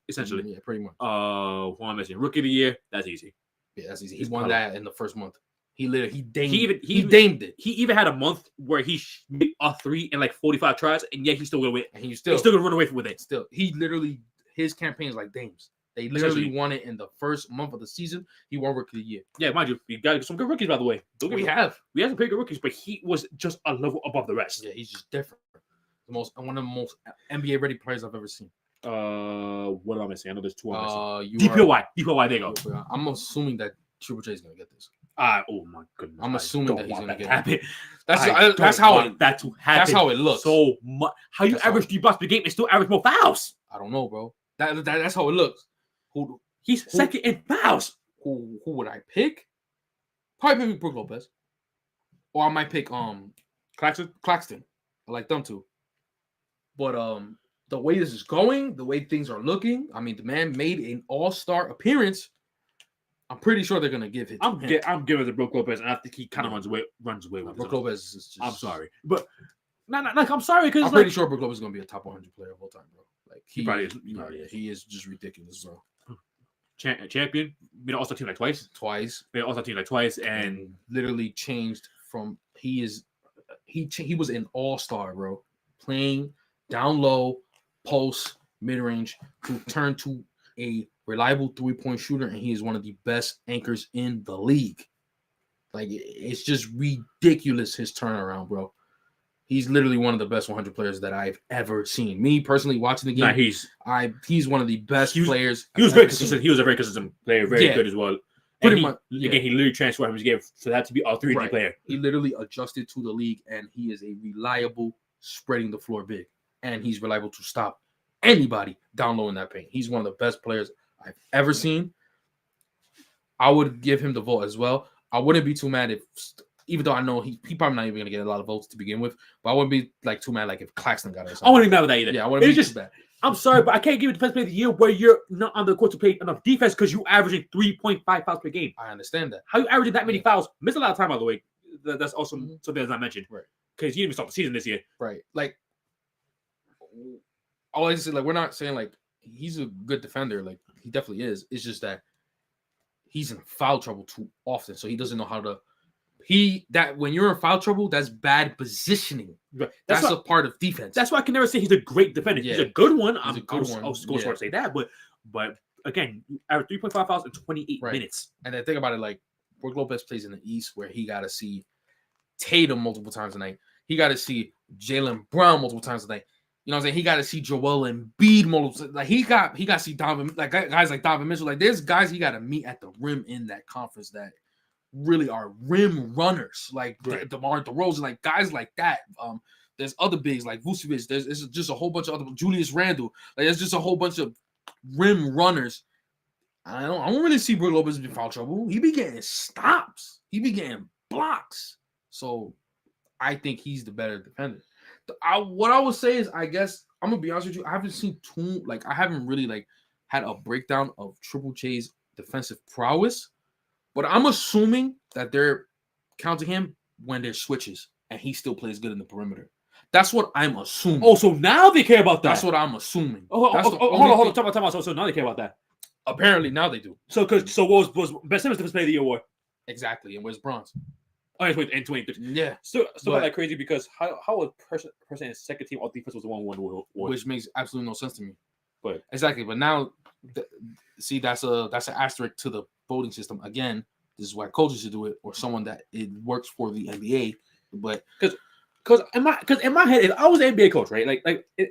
Essentially. Yeah, pretty much. Who I'm missing? Rookie of the year, that's easy. Yeah, that's easy. He won that in the first month. He damed it. He even had a month where he made a 3 and like 45 tries, and yet he's still gonna win. And he's still gonna run away with it. Still, his campaign is like Dame's. They literally won it in the first month of the season. He won Rookie of the Year. Yeah, mind you, we got some good rookies by the way. We have some pretty good rookies, but he was just a level above the rest. Yeah, he's just different. One of the most NBA ready players I've ever seen. What am I missing? I know there's 2 I'm missing. DPOY, there you go. I'm assuming that Triple J is gonna get this. Oh my goodness! I'm assuming that he's gonna get happen. That's how it. That's how it looks. So much. How you average 3 blocks per game and still average more fouls? I don't know, bro. That's how it looks. He's second in fouls. Who would I pick? Probably pick Brook Lopez, or I might pick Claxton. I like them too. But the way this is going, the way things are looking, I mean, the man made an all-star appearance. I'm pretty sure they're gonna give it. I'm giving it to Brook Lopez, and I think he kind of runs away with Brook Lopez. Is just, I'm sorry, but I'm sorry because I'm pretty sure Brook Lopez is gonna be a top 100 player of all time, bro. Like he probably is. He is just ridiculous, bro. Champion, made an all-star team like twice. Made an all-star team like twice, and literally changed from he was an all-star, bro, playing down low, post, mid-range to turn to a reliable 3-point shooter, and he is one of the best anchors in the league. Like, it's just ridiculous, his turnaround, bro. He's literally one of the best 100 players that I've ever seen. Me personally watching the game, he's one of the best players. He was very consistent. He was a very consistent player, very good as well. Again, he literally transformed his game for that to be a 3D player. He literally adjusted to the league, and he is a reliable spreading the floor big, and he's reliable to stop anybody down low in that paint. He's one of the best players I've ever seen. I would give him the vote as well. I wouldn't be too mad if, even though I know he probably not even gonna get a lot of votes to begin with, but I wouldn't be like too mad like if Claxton got it. I wouldn't be mad with that either. Yeah, I wouldn't be too bad. I'm sorry, but I can't give you Defensive Player of the Year where you're not on the court to play enough defense because you averaging 3.5 fouls per game. I understand that. How you averaging that many fouls? Missed a lot of time, by the way. That's also something that's not mentioned. Right. Because you didn't even start the season this year. Right. Like, I always say, like, we're not saying, like, he's a good defender. Like, he definitely is. It's just that he's in foul trouble too often, so he doesn't know how to. When you're in foul trouble, that's bad positioning. Right. That's a part of defense. That's why I can never say he's a great defender. Yeah. He's a good one. He's a good one. I'll go short to say that, but again, average 3.5 fouls in 28 minutes. And then think about it, like Brook Lopez plays in the East, where he got to see Tatum multiple times a night. He got to see Jaylen Brown multiple times a night. You know what I'm saying? He got to see Joel Embiid multiple. Like he got to see Donovan, like guys like Donovan Mitchell. Like there's guys he got to meet at the rim in that conference that really are rim runners, like DeMar DeRozan, like guys like that. There's other bigs like Vucevic. There's just a whole bunch of other Julius Randle. Like there's just a whole bunch of rim runners. I don't really see Brook Lopez in foul trouble. He be getting stops. He be getting blocks. So I think he's the better defender. What I would say is, I guess I'm gonna be honest with you. I haven't really had a breakdown of Triple J's defensive prowess. But I'm assuming that they're counting him when there's switches and he still plays good in the perimeter. That's what I'm assuming. Oh, so now they care about that. That's what I'm assuming. Hold on. Talk about. So now they care about that. Apparently now they do. So what was Ben Simmons Defensive Player of the Year award? Exactly. And where's Bronze? Oh, it's 20. Yeah. Still like crazy because how a person in second team all defense was the one who won the award. Which makes absolutely no sense to me. But exactly. But now, see, that's an asterisk to the voting system. Again, this is why coaches should do it, or someone that it works for the NBA. But because in my head, if I was an NBA coach, right,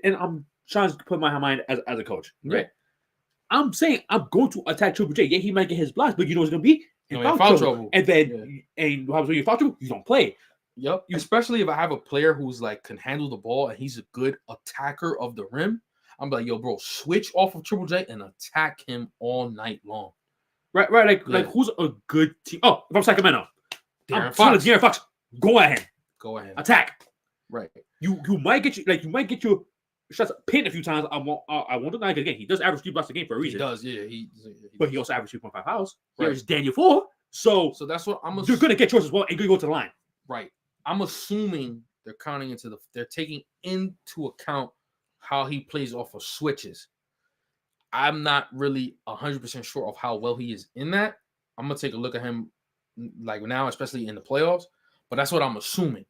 and I'm trying to put my mind as a coach, right, I'm saying I'm going to attack Triple J. Yeah, he might get his blocks, but you know what's going to be in foul trouble. And then and what happens when you foul trouble? You don't play. Yep. Especially if I have a player who's can handle the ball and he's a good attacker of the rim. I'm like, yo, bro, switch off of Triple J and attack him all night long. Right. Like who's a good team? Oh, from Sacramento, De'Aaron Fox. Go ahead. Go ahead. Attack. Right. You might get your shots pinned a few times. I won't deny it again. He does average 3 blocks a game for a reason. He does, yeah. But he also averages 3.5 fouls. He Right. averages Daniel 4. So that's what I'm. You're gonna get yours as well, and you go to the line. Right. I'm assuming they're taking into account how he plays off of switches. I'm not really 100% sure of how well he is in that. I'm gonna take a look at him like now, especially in the playoffs. But that's what I'm assuming.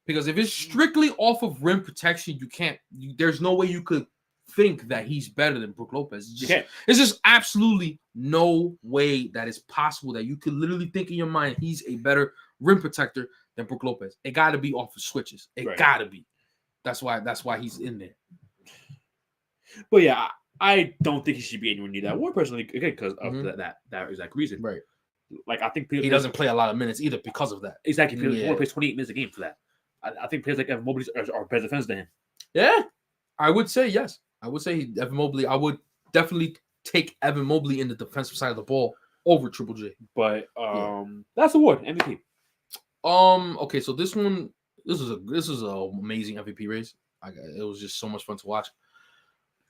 Because if it's strictly off of rim protection, there's no way you could think that he's better than Brook Lopez. It's just absolutely no way that it's possible that you could literally think in your mind he's a better rim protector than Brook Lopez. It got to be off of switches. It got to be. That's why he's in there. But yeah, I don't think he should be anywhere near that award personally, again, because of that exact reason. Right. Like I think he doesn't play a lot of minutes either because of that. Exactly. He only plays 28 minutes a game for that. I think players like Evan Mobley are better defenders than him. Yeah, I would say yes. I would say Evan Mobley. I would definitely take Evan Mobley in the defensive side of the ball over Triple J. But that's the award MVP. Okay, so this was an amazing MVP race. It was just so much fun to watch.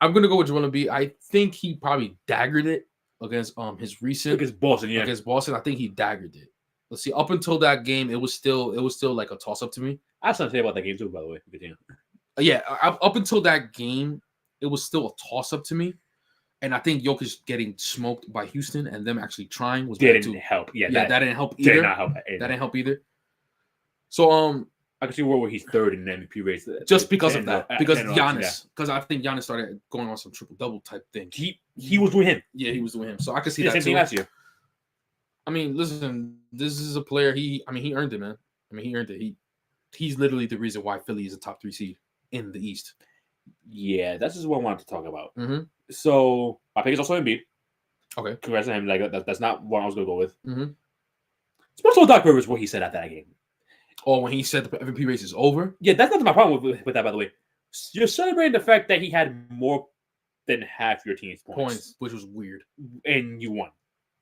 I'm gonna go with Joel Embiid. I think he probably daggered it against his recent against Boston. Yeah, against Boston. I think he daggered it. Let's see. Up until that game, it was still like a toss up to me. I have something to say about that game too, by the way. Yeah, up until that game, it was still a toss up to me, and I think Jokic getting smoked by Houston and them actually trying didn't help. Yeah, that didn't help either. Did not help. That didn't help either. So I can see where he's third in the MVP race just because of that. Because Giannis, because I think Giannis started going on some triple double type thing. He was doing him. Yeah, he was doing him. So I could see that same too. thing last year. I mean, listen, this is a player. He earned it, man. I mean, he earned it. He's literally the reason why Philly is a top 3 seed in the East. Yeah, that's just what I wanted to talk about. Mm-hmm. So my pick is also Embiid. Okay, congrats on him. Like that's not what I was gonna go with. Mm-hmm. It's also Doc Rivers what he said after that game. Oh, when he said the MVP race is over? Yeah, that's not my problem with that, by the way. You're celebrating the fact that he had more than half your team's points, which was weird. And you won.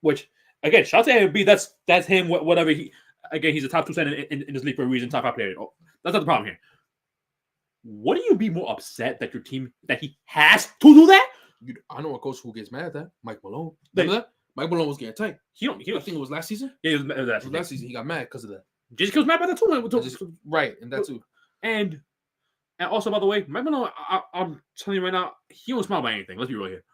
Which, again, shout out to Embiid. That's him, whatever. He's a top 2 center in this league for a reason, top 5 player. Oh, that's not the problem here. Wouldn't you be more upset that your team, that he has to do that? I know a coach who gets mad at that. Mike Malone. Remember that? Mike Malone was getting tight. I think it was last season. Yeah, it was last season. He got mad because of that. Just was mad about that too. Right, and that too. And also, by the way, Mike Malone, I'm telling you right now, he don't smile by anything. Let's be real here.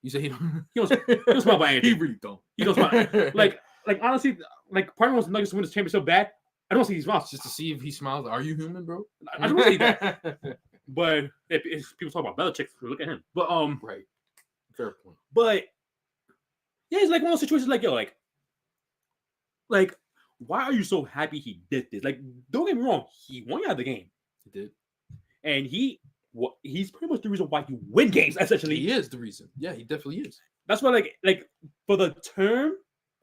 You say he don't smile by anything. He really don't. He don't smile. like honestly, like part of me wants the Nuggets to win this championship so bad. I don't see he smiles. Just to see if he smiles. Are you human, bro? I don't see that. But if people talk about Belichick, look at him. But right. Fair point. But yeah, it's like one of those situations like, yo, like why are you so happy he did this? Like, don't get me wrong, he won you out of the game. He did. And he's pretty much the reason why you win games, essentially. He is the reason. Yeah, he definitely is. That's why, like for the term,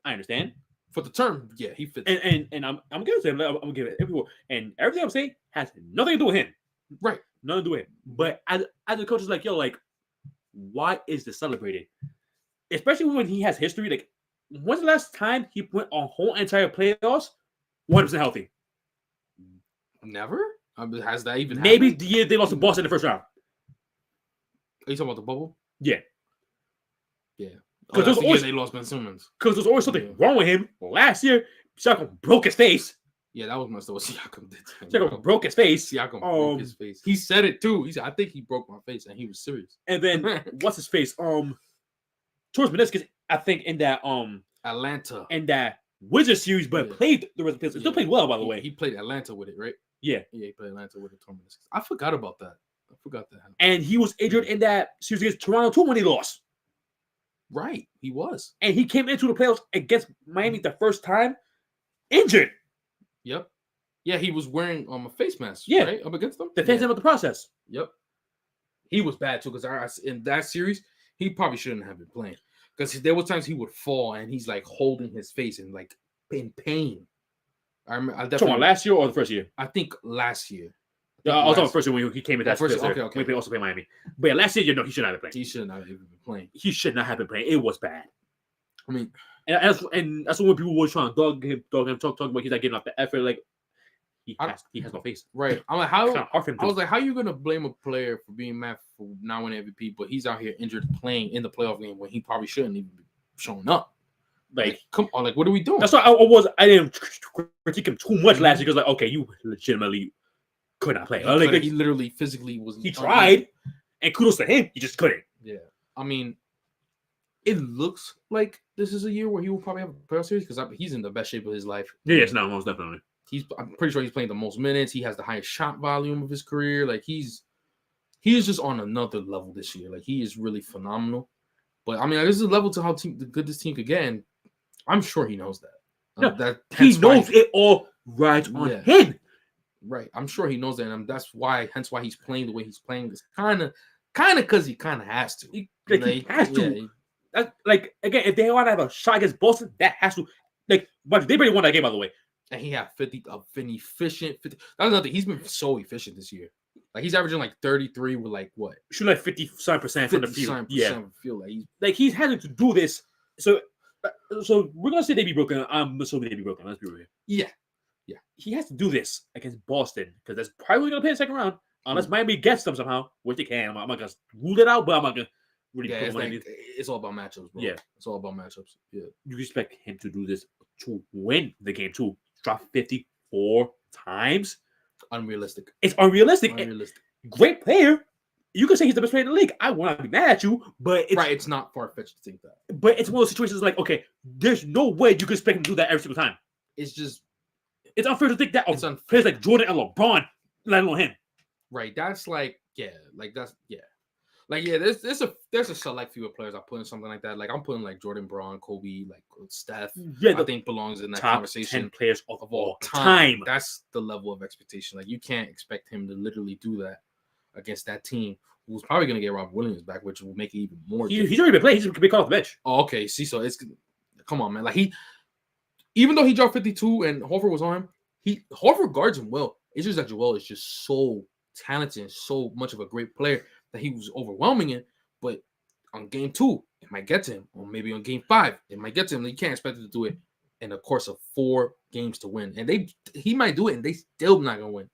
I understand. For the term, yeah, he fits. And I'm gonna give it to him. I'm gonna give it everywhere. And everything I'm saying has nothing to do with him. Right. Nothing to do with him. But as the coach is like, yo, like, why is this celebrated? Especially when he has history. Like, when's the last time he went on whole entire playoffs 100% healthy? Never? Has that even Maybe happened? The year they lost to Boston in the first round. Are you talking about the bubble? Yeah. Yeah. Because they lost Ben Simmons. Because there's always something wrong with him. Last year, Siakam broke his face. Yeah, that was messed up what Siakam did. Siakam broke his face. Siakam broke his face. He said it too. He said, I think he broke my face, and he was serious. And then what's his face? Towards Meniscus, I think in that Atlanta. In that Wizards series, but played the rest of the season. Still played well, by the way. He played Atlanta with it, right? Yeah. Yeah, he played Atlanta with it. I forgot about that. I forgot that. And he was injured in that series against Toronto too when he lost. Right, he was. And he came into the playoffs against Miami the first time injured. Yep. Yeah, he was wearing a face mask, right? Up against them. Defends him with the process. Yep. He was bad too, because in that series, he probably shouldn't have been playing. Because there were times he would fall and he's like holding his face and like in pain. I definitely last year or the first year? I think last year. I was on the first year when he came in that first. Okay. When he also played Miami. But yeah, last year, he should not have been playing. He should not have even been playing. He should not have been playing. It was bad. I mean, and that's when people were trying to dog him, talk about he's not getting off the effort. Like, he has no face. Right. I'm like, how? I was like, how are you gonna blame a player for being mad for not winning MVP, but he's out here injured playing in the playoff game when he probably shouldn't even be showing up? Like, come on, like, what are we doing? That's why I didn't critique him too much last year because, like, okay, you legitimately could not play. He literally physically was. He tried, and kudos to him. He just couldn't. Yeah, I mean, it looks like this is a year where he will probably have a playoff series because he's in the best shape of his life. Yeah, yes, no, most definitely. I'm pretty sure he's playing the most minutes. He has the highest shot volume of his career. Like he is just on another level this year. Like he is really phenomenal. But I mean, this is a level to how good this team could get. And I'm sure he knows that. No, he knows it all rides on him. Right. I'm sure he knows that. And hence why he's playing the way he's playing. It's kind of because he kind of has to. He has to. Like, again, if they want to have a shot against Boston, that has to. Like, but they already won that game, by the way. And he had 50 been efficient. That's another thing. He's been so efficient this year. Like he's averaging like 33 with like what? Shoot like 57% from the field. Yeah. Feel like he's having to do this. So we're gonna say they be broken. I'm assuming they be broken. Let's be real. Yeah. He has to do this against Boston because that's probably gonna play in the second round unless Miami gets them somehow, which they can. I'm not gonna rule it out, but I'm not gonna really. It's all about matchups, bro. Yeah, it's all about matchups. Yeah, you expect him to do this to win the game too. Drop 54 times. Unrealistic. It's unrealistic. Great player. You can say he's the best player in the league. I will not be mad at you, but it's not far-fetched to think that. But it's one of those situations like, okay, there's no way you can expect him to do that every single time. It's unfair to think that of players like Jordan and LeBron, let alone him. Right. That's like, Like, yeah, there's a select few of players I put in something like that. Like, I'm putting like Jordan, Braun, Kobe, like Steph. Yeah, I think belongs in that top conversation. 10 players of all time. That's the level of expectation. Like, you can't expect him to literally do that against that team who's probably going to get Robert Williams back, which will make it even more. He's already been playing. He's been called off the bench. Oh, okay. See, so it's come on, man. Like even though he dropped 52 and Horford was on him, Horford guards him well. It's just that Joel is just so talented and so much of a great player that he was overwhelming it. But on game 2, it might get to him, or maybe on game 5, it might get to him. You can't expect him to do it in the course of 4 games to win, and he might do it, and they still not gonna win.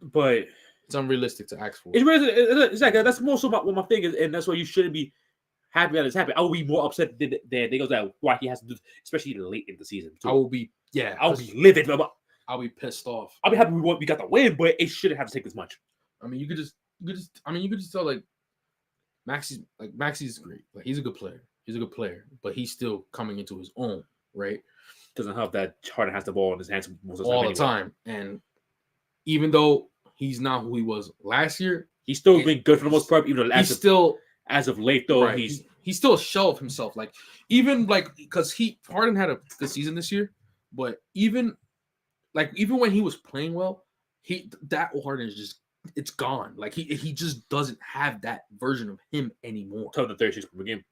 But it's unrealistic to ask for. It's like that's more so about what my thing is, and that's why you shouldn't be happy that it's happening. I will be more upset than they go that why he has to do, especially late in the season. Too. I'll be livid. I'll be pissed off. I'll be happy we got the win, but it shouldn't have to take this much. I mean, you could just tell like Maxi's great. Like he's a good player. But he's still coming into his own, right? Doesn't help that Harden has the ball in his hands all the time. And even though he's not who he was last year, he's still been good for the most part. Even though as of late though, right. he's still a shell of himself. Like even like because Harden had a good season this year, but even when he was playing well, that Harden is just it's gone. Like he just doesn't have that version of him anymore. Tell the 36 per game.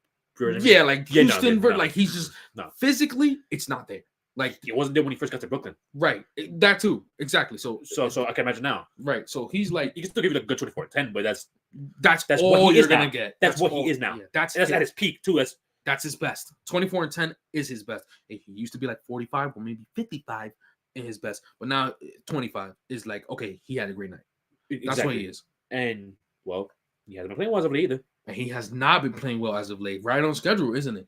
Yeah, like Houston, like he's just physically, it's not there. Like it wasn't there when he first got to Brooklyn. Right. That too. Exactly. So I can imagine now. Right. So he's like he can still give you a good 24-10, but that's all what you're gonna get. That's what he is now. Yeah, that's at his peak too. That's his best. 24 and 10 is his best. He used to be like 45 or maybe 55 in his best, but now 25 is like okay, he had a great night. That's what he is. And well, he hasn't been playing well as of late either. And he has not been playing well as of late. Right on schedule, isn't it?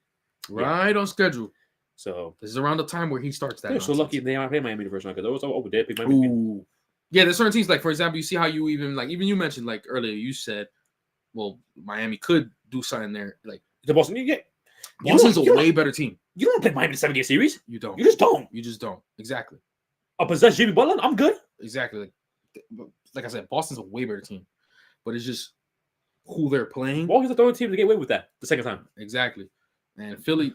Right on schedule. So this is around the time where he starts that. They're so lucky they aren't playing Miami the first round because they was over there. Ooh. Yeah, there's certain teams like for example, you see how you even you mentioned like earlier. You said, well, Miami could do something there. Like the Boston, you get Boston's a way better team. You don't play Miami in the 7-game series. You don't. You just don't. You just don't. Exactly. I possess Jimmy Butler. I'm good. Exactly. Like I said, Boston's a way better team, but it's just who they're playing. Washington's the only team to get away with that the second time. Exactly. And Philly,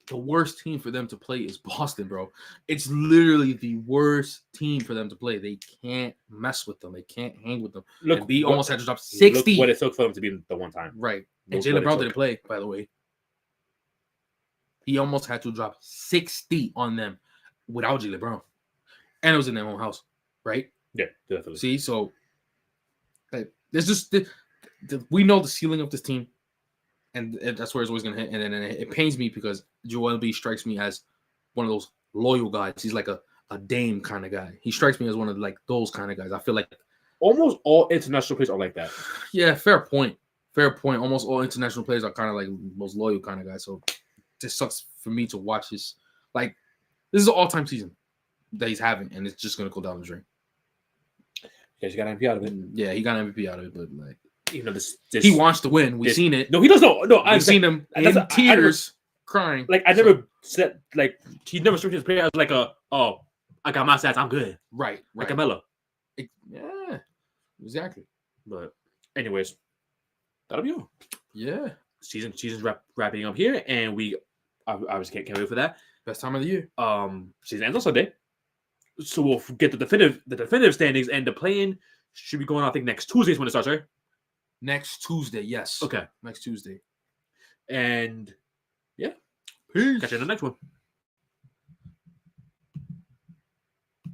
the worst team for them to play is Boston, bro. It's literally the worst team for them to play. They can't mess with them. They can't hang with them. Look, B almost had to drop 60. Look what it took for them to be the one time. Right. And Jaylen Brown didn't play, by the way. He almost had to drop 60 on them without Jaylen Brown. And it was in their own house, right? Yeah, definitely. See, so there's just we know the ceiling of this team, and that's where it's always going to hit. And then it pains me because Joel B strikes me as one of those loyal guys. He's like a a Dame kind of guy. He strikes me as one of like those kind of guys. I feel like almost all international players are like that. Yeah, fair point. Fair point. Almost all international players are kind of like most loyal kind of guys. So this sucks for me to watch this. Like, this is an all-time season that he's having, and it's just gonna go down the drain. Yeah, he got an MVP out of it. Yeah, he got an MVP out of it, but like, you know, this he wants to win. We've seen it. No, he doesn't. No, I've seen him in tears, crying. Like, I never said like he never struck his player as like I got my stats, I'm good. Right. Like Camelo. Yeah, exactly. But anyways, that'll be all. Yeah, season's wrapping up here, and we obviously can't wait for that. Best time of the year. Season ends on Sunday, so we'll get the definitive standings, and the play-in should be going on. I think next Tuesday is when it starts, right? Next Tuesday, yes. Okay, next Tuesday. And yeah, peace. Catch you in the next one.